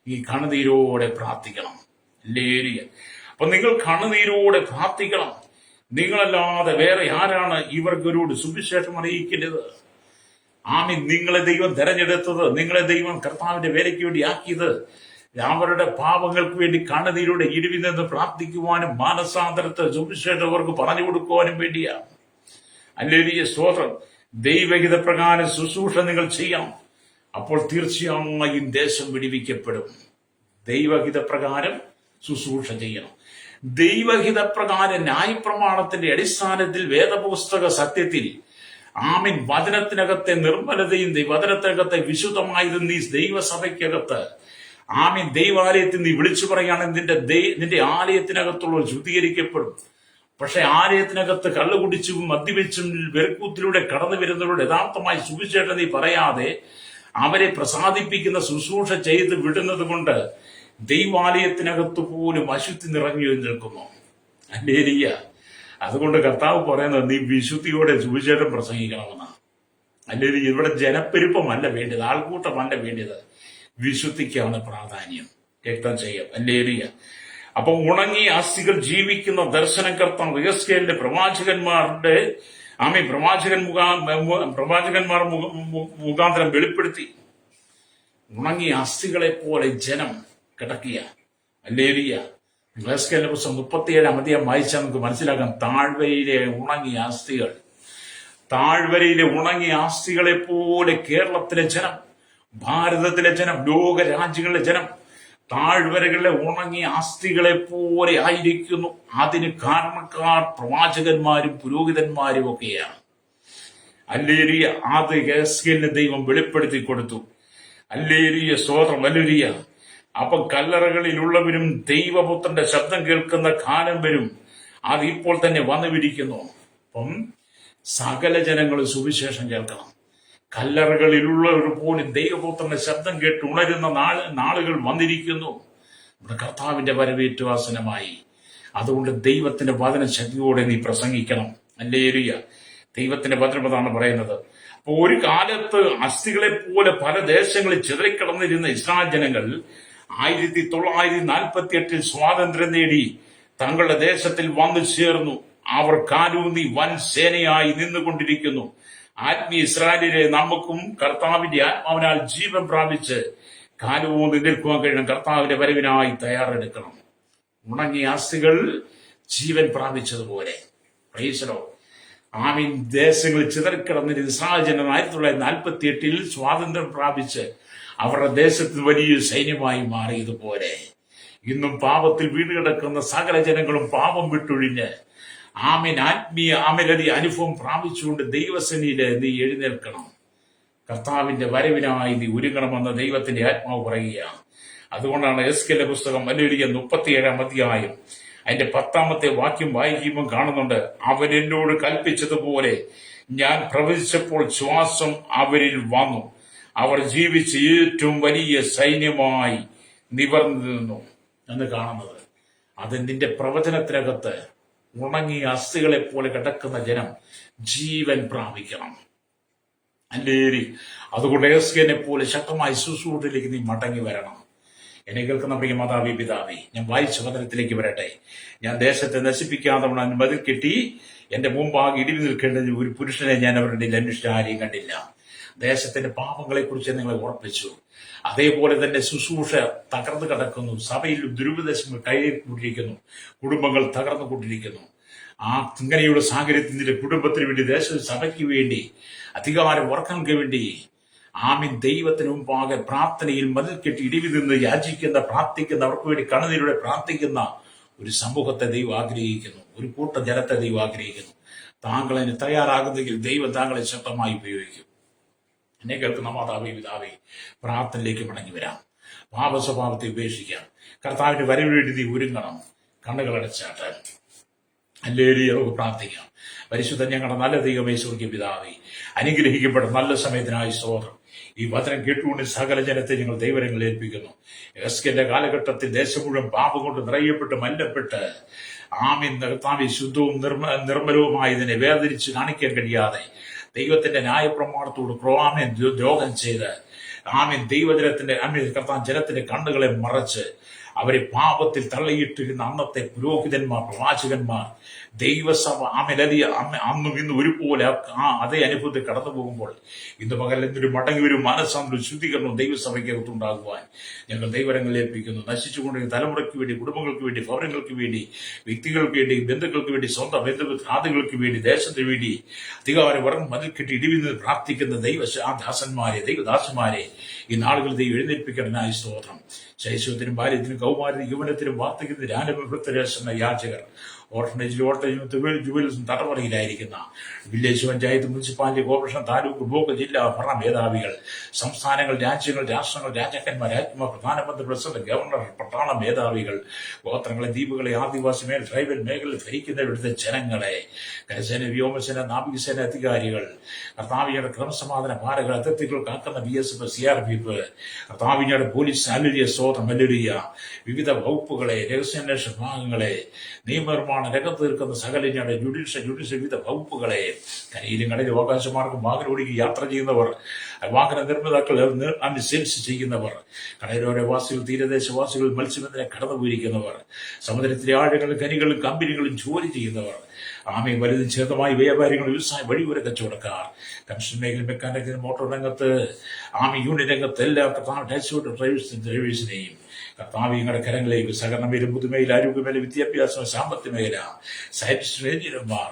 ഈ കണ്ണുനീരോടെ പ്രാർത്ഥിക്കണം. ഹല്ലേലൂയ. അപ്പൊ നിങ്ങൾ കണ്ണുനീരോടെ പ്രാർത്ഥിക്കണം. നിങ്ങളല്ലാതെ വേറെ ആരാണ് ഇവർക്കൊരോട് സുവിശേഷം അറിയിക്കേണ്ടത്? നിങ്ങളെ ദൈവം തെരഞ്ഞെടുത്തത്, നിങ്ങളെ ദൈവം കർത്താവിന്റെ വേലയ്ക്ക് വേണ്ടി ആക്കിയത് അവരുടെ പാപങ്ങൾക്ക് വേണ്ടി കണ്ണുനീരോടെ ഇടിവി നിന്ന് പ്രാർത്ഥിക്കുവാനും മാനസാന്തരത്തെ സുവിശേഷം അവർക്ക് പറഞ്ഞു കൊടുക്കുവാനും വേണ്ടിയാണ്. ഹല്ലേലൂയ, സ്തോത്രം. ദൈവഹിത പ്രകാരം ശുശ്രൂഷ നിങ്ങൾ ചെയ്യണം. അപ്പോൾ തീർച്ചയായും ദേശം വിടിവിക്കപ്പെടും. ദൈവഹിത പ്രകാരം ശുശ്രൂഷ ചെയ്യണം. ദൈവഹിതപ്രകാരം ന്യായപ്രമാണത്തിന്റെ അടിസ്ഥാനത്തിൽ വേദപുസ്തക സത്യത്തിൽ വചനത്തിനകത്തെ നിർമ്മലതയും വചനത്തിനകത്തെ വിശുദ്ധമായതും നീ ദൈവസഭയ്ക്കകത്ത് ദൈവാലയത്തിൽ നീ വിളിച്ചു പറയുകയാണെങ്കിൽ നിന്റെ ആലയത്തിനകത്തുള്ള ശുദ്ധീകരിക്കപ്പെടും. പക്ഷെ ആലയത്തിനകത്ത് കള്ളുകുടിച്ചും മദ്യപിച്ചും വെറുക്കൂത്തിലൂടെ കടന്നു വരുന്നവരോട് യഥാർത്ഥമായി സുവിശേഷം നീ പറയാതെ അവരെ പ്രസാദിപ്പിക്കുന്ന ശുശ്രൂഷ ചെയ്ത് വിടുന്നത് കൊണ്ട് ദൈവാലയത്തിനകത്ത് പോലും അശുദ്ധി നിറഞ്ഞു നിൽക്കുന്നു. ഹല്ലേലൂയ. അതുകൊണ്ട് കർത്താവ് പറയുന്നത് നീ വിശുദ്ധിയോടെ സുവിശേഷം പ്രസംഗിക്കണമെന്നാണ്. അല്ലെങ്കിൽ ഇവിടെ ജനപ്പെരുപ്പമല്ല വേണ്ടത്, ആൾക്കൂട്ടമല്ല വേണ്ടത്, വിശുദ്ധിക്കാണ് പ്രാധാന്യം. രക്തം ചെയ്യാം. ഹല്ലേലൂയ. അപ്പൊ ഉണങ്ങിയ അസ്ഥികൾ ജീവിക്കുന്ന ദർശനം കർത്താവ് യെഹെസ്കേലിന്റെ പ്രവാചകന്മാർ മുഖാന്തരം വെളിപ്പെടുത്തി. ഉണങ്ങിയ അസ്ഥികളെ പോലെ ജനം കിടക്കുക. ഹല്ലേലൂയ. യെഹെസ്കേലിന്റെ പുസ്തകം 37 അധ്യായം വായിച്ചാൽ നമുക്ക് മനസ്സിലാക്കാം. താഴ്വരയിലെ ഉണങ്ങിയ അസ്ഥികളെ പോലെ കേരളത്തിലെ ജനം, ഭാരതത്തിലെ ജനം, ലോക രാജ്യങ്ങളിലെ ജനം താഴ്വരകളിലെ ഉണങ്ങിയ അസ്ഥികളെ പോലെ ആയിരിക്കുന്നു. അതിന് കാരണക്കാർ പ്രവാചകന്മാരും പുരോഹിതന്മാരും ഒക്കെയാണ്. ഹല്ലേലൂയ. അത് യെഹെസ്കേലിന് ദൈവം വെളിപ്പെടുത്തി കൊടുത്തു. ഹല്ലേലൂയ. സ്തോത്രം. ഹല്ലേലൂയ. അപ്പൊ കല്ലറകളിലുള്ളവരും ദൈവപുത്രന്റെ ശബ്ദം കേൾക്കുന്ന കാലം വരും. അത് ഇപ്പോൾ തന്നെ വന്നുവിരിക്കുന്നു. അപ്പം സകല ജനങ്ങളും സുവിശേഷം കേൾക്കണം. കല്ലറകളിലുള്ളവർ പോലും ദൈവപുത്രന്റെ ശബ്ദം കേട്ട് ഉണരുന്ന നാളുകൾ വന്നിരിക്കുന്നു. നമ്മുടെ കർത്താവിന്റെ വരവേറ്റുവാസനമായി. അതുകൊണ്ട് ദൈവത്തിന്റെ വചന ശക്തിയോടെ നീ പ്രസംഗിക്കണം. ഹല്ലേലൂയ. ദൈവത്തിന്റെ വചനം അതാണ് പറയുന്നത്. അപ്പൊ ഒരു കാലത്ത് അസ്ഥികളെ പോലെ പല ദേശങ്ങളിൽ ചിതറിക്കിടന്നിരുന്ന ഇസ്രായേൽ ജനങ്ങൾ 1948 സ്വാതന്ത്ര്യം നേടി തങ്ങളുടെ ദേശത്തിൽ വന്നു ചേർന്നു. അവർ കാലൂന്നി വൻ സേനയായി നിന്നുകൊണ്ടിരിക്കുന്നു. ആത്മീയ ഇസ്രായേലിലെ നമുക്കും കർത്താവിന്റെ ആത്മാവിനാൽ ജീവൻ പ്രാപിച്ച് കാലൂന്നി നിൽക്കുവാൻ കഴിയണം. കർത്താവിന്റെ വരവിനായി തയ്യാറെടുക്കണം. ഉണങ്ങിയ അസ്ഥികൾ ജീവൻ പ്രാപിച്ചതുപോലെ. പ്രൈസലോ. ആമീൻ. ദേശങ്ങളിൽ ചിതറിക്കിടന്നിരുന്ന ഇസ്രായേൽ ജനം 1948 സ്വാതന്ത്ര്യം പ്രാപിച്ച് അവരുടെ ദേശത്തിൽ വലിയ സൈന്യമായി മാറിയതുപോലെ ഇന്നും പാപത്തിൽ വീണുകിടക്കുന്ന സകല ജനങ്ങളും പാപം വിട്ടൊഴിഞ്ഞ് ആത്മീയ അനുഭവം പ്രാപിച്ചുകൊണ്ട് ദൈവസന്നിധിയിൽ നീ എഴുന്നേൽക്കണം. കർത്താവിന്റെ വരവിനായി നീ ഒരുങ്ങണമെന്ന് ദൈവത്തിന്റെ ആത്മാവ് പറയുകയാണ്. അതുകൊണ്ടാണ് യെഹെസ്കേലിന്റെ പുസ്തകം ഹല്ലേലൂയ 37 അധ്യായം അതിന്റെ 10 വാക്യം വായിക്കുമ്പോൾ കാണുന്നുണ്ട്. അവൻ എന്നോട് കൽപ്പിച്ചതുപോലെ ഞാൻ പ്രവചിച്ചപ്പോൾ ശ്വാസം അവരിൽ വന്നു. അവർ ജീവിച്ച് ഏറ്റവും വലിയ സൈന്യമായി നിവർന്നു നിന്നു എന്ന് കാണുന്നത്. അത് നിന്റെ പ്രവചനത്തിനകത്ത് ഉണങ്ങിയ അസ്ഥികളെ പോലെ കിടക്കുന്ന ജനം ജീവൻ പ്രാപിക്കണം. അല്ലേരി. അതുകൊണ്ട് യെഹെസ്കേലിനെ പോലെ ശക്തമായ ശുശ്രൂഷയിലേക്ക് നീ മടങ്ങി വരണം. എന്നെ കേൾക്കുന്ന പ്രിയ മാതാവി പിതാവി, ഞാൻ വായിച്ച വചനത്തിലേക്ക് വരട്ടെ. ഞാൻ ദേശത്തെ നശിപ്പിക്കാതെ മതിൽ കെട്ടി എന്റെ മുമ്പാകെ ഇടിവ് നിൽക്കേണ്ട ഒരു പുരുഷനെ ഞാൻ അവരുടെ അന്വേഷിച്ച ആരെയും കണ്ടില്ല. ദേശത്തിന്റെ പാപങ്ങളെ കുറിച്ച് നിങ്ങളെ ഉറപ്പിച്ചു. അതേപോലെ തന്നെ ശുശ്രൂഷ തകർന്നു കിടക്കുന്നു. സഭയിൽ ദുരുപദേശങ്ങൾ കയറിക്കൊണ്ടിരിക്കുന്നു. കുടുംബങ്ങൾ തകർന്നുകൊണ്ടിരിക്കുന്നു. ഇങ്ങനെയുള്ള സാഹചര്യത്തിൽ നിന്റെ കുടുംബത്തിന് വേണ്ടി, ദേശ സഭയ്ക്ക് വേണ്ടി, അധികാര വർഗങ്ങൾക്ക് വേണ്ടി ദൈവത്തിന് മുമ്പാകെ പ്രാർത്ഥനയിൽ മതിൽ കെട്ടി ഇടിവി നിന്ന് യാചിക്കുന്ന, പ്രാർത്ഥിക്കുന്ന, അവർക്ക് വേണ്ടി കണ്ണുനീരോടെ പ്രാർത്ഥിക്കുന്ന ഒരു സമൂഹത്തെ ദൈവം ആഗ്രഹിക്കുന്നു. ഒരു കൂട്ട ജനത്തെ ദൈവം ആഗ്രഹിക്കുന്നു. താങ്കൾ അതിന് തയ്യാറാകുന്നെങ്കിൽ ദൈവം താങ്കളെ ശക്തമായി ഉപയോഗിക്കും. എന്നെ കേൾക്കുന്ന മാതാവേ പിതാവേ, പ്രാർത്ഥനയിലേക്ക് മടങ്ങി വരാം. പാപസ്വഭാവത്തെ ഉപേക്ഷിക്കാം. കർത്താവിന്റെ വരവിന് വേണ്ടി നീ ഒരുങ്ങണം. കണ്ണുകളടച്ചാട്ട് ഹല്ലേലൂയ നമുക്ക് പ്രാർത്ഥിക്കാം. പരിശുദ്ധ ഞങ്ങളുടെ നല്ല ദൈവമേ, സ്വർഗ്ഗീയ പിതാവേ, അനുഗ്രഹിക്കപ്പെട്ട നല്ല സമയത്തിനായി സ്തോത്രം. ഈ വചനം കേട്ടുകൊണ്ട് സകല ജനത്തെ ഞങ്ങൾ ദൈവരങ്ങളിൽ ഏൽപ്പിക്കുന്നു. യെഹെസ്കേലിന്റെ കാലഘട്ടത്തിൽ ദേശം മുഴുവൻ പാപം കൊണ്ട് നിറയപ്പെട്ട് മല്ലപ്പെട്ട് കർത്താവേ ശുദ്ധവും നിർമ്മലവുമായി വേർതിരിച്ച് കാണിക്കാൻ കഴിയാതെ ദൈവത്തിന്റെ ന്യായപ്രമാണത്തോട് ദ്രോഹം ചെയ്ത് ദൈവജനത്തിന്റെ ജനത്തിന്റെ കണ്ണുകളെ മറച്ച് അവരെ പാപത്തിൽ തള്ളിയിട്ടിരുന്ന അന്നത്തെ പുരോഹിതന്മാർ, പ്രവാചകന്മാർ, ദൈവസഭ അന്നും ഇന്നും ഒരുപോലെ അതേ അനുഭവത്തിൽ കടന്നു പോകുമ്പോൾ ഇന്ന് പകൽ എന്തൊരു മടങ്ങി ഒരു മനസ്സാന്തരം ശുദ്ധീകരണവും ദൈവസഭയ്ക്കകത്ത് ഉണ്ടാകുവാൻ ഞങ്ങൾ ദൈവരങ്ങളിൽ ഏൽപ്പിക്കുന്നു. നശിച്ചുകൊണ്ടിരിക്കുന്ന തലമുറയ്ക്ക് വേണ്ടി, കുടുംബങ്ങൾക്ക് വേണ്ടി, ഭവനങ്ങൾക്ക് വേണ്ടി, വ്യക്തികൾക്ക് വേണ്ടി, ബന്ധുക്കൾക്ക് വേണ്ടി, സ്വന്തം ബന്ധുഘാതികൾക്ക് വേണ്ടി, ദേശത്തിന് വേണ്ടി അധികാര വർണ്ണം മതിൽ കെട്ടി ഇടിവിന്ന് പ്രാർത്ഥിക്കുന്ന ദൈവദാസന്മാരെ ഈ നാളുകൾ ദൈവം എഴുന്നേൽപ്പിക്കണമെന്നായി സ്തോത്രം. ശൈശവത്തിനും ബാല്യത്തിനും കൗമാരത്തിനും യൗവനത്തിനും വാർദ്ധക്യത്തിനും ആനന്ദ യാചകർ, ഓർഫനേജിലും ജുവൽസും തടവറയിലായിരിക്കുന്ന village panchayat, municipality, corporation, taluk, block, ജില്ലാ ഭരണ മേധാവികൾ, സംസ്ഥാനങ്ങൾ, രാജ്യങ്ങൾ, രാഷ്ട്രങ്ങൾ, രാജാക്കന്മാർ, രാജ്യമാർ, പ്രധാനമന്ത്രി, പ്രസിഡന്റ്, ഗവർണർ, പട്ടാള മേധാവികൾ, ഗോത്രങ്ങളെ, ദ്വീപുകളെ, ആദിവാസി ട്രൈബൽ മേഖലയിൽ ഭരിക്കുന്ന ഇവിടുത്തെ ജനങ്ങളെ, കരസേന, വ്യോമസേന, നാവികസേന അധികാരികൾ, കർത്താവിയുടെ ക്രമസമാധാന പാലകൾ, അതിർത്തികൾ കാക്കുന്ന BSF, CRPF, കർത്താവിയുടെ പോലീസ്, ഹല്ലേലൂയ സ്തോത്രം, ഹല്ലേലൂയ, വിവിധ വകുപ്പുകളെ, രഹസ്യാന്വേഷണ വിഭാഗങ്ങളെ, നിയമനിർമ്മാണം, രംഗത്ത് തീർക്കുന്ന സകല ജുഡീഷ്യൽ വിവിധ വകുപ്പുകളെ, കരയിലും കടയിലും ആകാശമാർഗം വാഹനം ഓടിക്കുക യാത്ര ചെയ്യുന്നവർ, വാഹന നിർമ്മാതാക്കൾ സെയിൽസ് ചെയ്യുന്നവർ, കടലോരവാസികൾ, തീരദേശവാസികൾ, മത്സ്യബന്ധനം കടന്നുപോയിരിക്കുന്നവർ, സമുദ്രത്തിലെ ആഴങ്ങളും ഖനികളും കമ്പനികളും ജോലി ചെയ്യുന്നവർ, വലുതും ചെറുതുമായി വ്യാപാരികൾ, വ്യവസായ വഴിയോര കച്ചവടക്കാർ, കൺസ്ട്രക്ഷൻ മേഖല, മെക്കാനിക്കൽ, മോട്ടോർ രംഗത്ത്, യൂണിയൻ രംഗത്ത് എല്ലാ ഡ്രൈവേഴ്സിനെയും കർത്താവ് ഞങ്ങളുടെ കരങ്ങളിലേക്ക് സഹകരണ മേഖല, പുതുമേഖല, ആരോഗ്യമേഖല, വിദ്യാഭ്യാസം, സാമ്പത്തിക മേഖല, സയന്റിസ്റ്റ്, എഞ്ചിനീയർമാർ,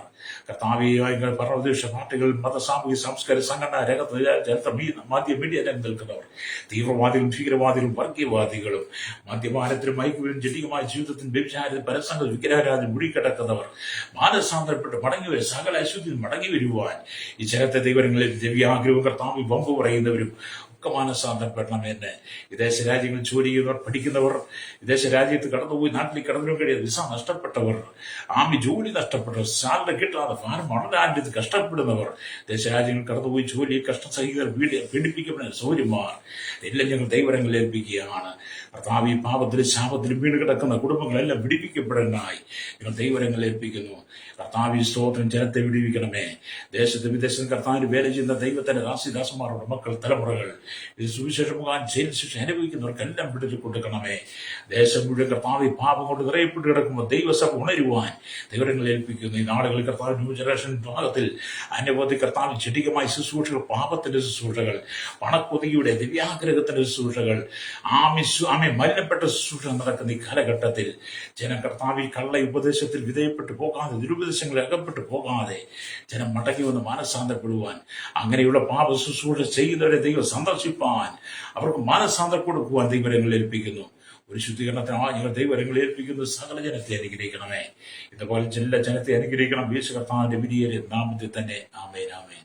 കർത്താവിയായി പരമദേശ പാർട്ടികൾ, മത, സാമൂഹിക, സാംസ്കാരിക സംഘടന രംഗത്ത്, ചരിത്ര, മാധ്യമ, മീഡിയ രംഗത്ത് നിൽക്കുന്നവർ, തീവ്രവാദികളും ഭീകരവാദികളും വർഗീയവാദികളും, മദ്യപാനത്തിലും മയക്കുവിലും ജടികമായ ജീവിതത്തിൽ വ്യഭിചാരത്തിൽ, പരസംഗ വിഗ്രഹാരാധന മുടിക്കിടക്കുന്നവർ, മാനസാന്തരപ്പെട്ട് മടങ്ങിവർ, സകല അശുദ്ധിയിൽ മടങ്ങി വരുവാൻ ഈ ജഗത്തെ ദൈവങ്ങളിൽ ദിവ്യാഗ്രഹവും കർത്താവ് വമ്പ് പറയുന്നവരും മാനസാന്തരപ്പെടണമെന്ന് വിദേശ രാജ്യങ്ങളിൽ ജോലി ചെയ്യുന്നവർ, പഠിക്കുന്നവർ, വിദേശ രാജ്യത്ത് കടന്നുപോയി നാട്ടിലേക്ക് കടന്നു കഴിയാതെ വിസ നഷ്ടപ്പെട്ടവർ, ജോലി നഷ്ടപ്പെട്ടവർ, സാലറി കിട്ടാതെ ഫാരം വളരാൻ കഷ്ടപ്പെടുന്നവർ, ദേശരാജ്യങ്ങൾ കടന്നുപോയി ജോലി കഷ്ടസഹിതർ, പീഡിപ്പിക്കപ്പെടുന്ന സൗര്യമാർ എല്ലാം ഞങ്ങൾ ദൈവങ്ങളിൽ ഏൽപ്പിക്കുകയാണ്. കർത്താവ് ഈ പാപത്തിലും ശാപത്തിലും വീണ് കിടക്കുന്ന കുടുംബങ്ങളെല്ലാം വിടിപ്പിക്കപ്പെടാനായി ഞങ്ങൾ ദൈവങ്ങളിൽ ഏൽപ്പിക്കുന്നു. കർത്താവ് സ്തോത്രം, ജനത്തെ വിടിവിക്കണമേ. ദേശത്ത് വിദേശത്ത് കർത്താവിന് വേല ചെയ്യുന്ന ദൈവത്തിന്റെ ദാസിദാസന്മാരുടെ മക്കൾ, തലമുറകൾ ഇത് സുവിശേഷം മുഖാൻ ജയിൽ ശിക്ഷ അനുഭവിക്കുന്നവർക്കെല്ലാം വിടുതൽ കൊടുക്കണമേ. ദേശം മുഴുവൻ കർത്താവ് പാപം കൊണ്ട് നിറയപ്പെട്ട് കിടക്കുമ്പോൾ ദൈവസഭ ഉണരുവാൻ ദൈവങ്ങളിൽ ഏൽപ്പിക്കുന്നു. ഈ നാടുകളിൽ കർത്താവ് ന്യൂ ജനറേഷൻ ഭാഗത്തിൽ അനവധി കർത്താവ് ജടികമായ ശുശ്രൂഷകൾ, പാപത്തിന്റെ ശുശ്രൂഷകൾ, പണക്കൊതിയുടെ ദിവ്യാഗ്രഹത്തിന്റെ ശുശ്രൂഷകൾ, മലിനപ്പെട്ട ശുശ്രൂഷ നടക്കുന്ന ഈ കാലഘട്ടത്തിൽ ജനം കർത്താവ് കള്ള ഉപദേശത്തിൽ വിധേയപ്പെട്ടു പോകാതെ, ദുരുപദേശങ്ങളിൽ അകപ്പെട്ടു പോകാതെ ജനം മടങ്ങി വന്ന് മാനസാന്തരപ്പെടുവാൻ, അങ്ങനെയുള്ള പാപ ശുശ്രൂഷ ചെയ്യുന്നവരെ ദൈവം സന്ദർശിപ്പാൻ, അവർക്ക് മാനസാന്തരം കൊടുക്കുവാൻ ദൈവങ്ങളിൽ ഏൽപ്പിക്കുന്നു. ഒരു ശുദ്ധീകരണത്തിനായി ഞങ്ങൾ ദൈവങ്ങളിൽ ഏൽപ്പിക്കുന്നു. സകല ജനത്തെ അനുഗ്രഹിക്കണമേ. ഇതുപോലെ എല്ലാ ജനത്തെ അനുഗ്രഹിക്കണം. യേശു കർത്താവിന്റെ വലിയ നാമത്തിൽ തന്നെ. ആമേൻ, ആമേൻ.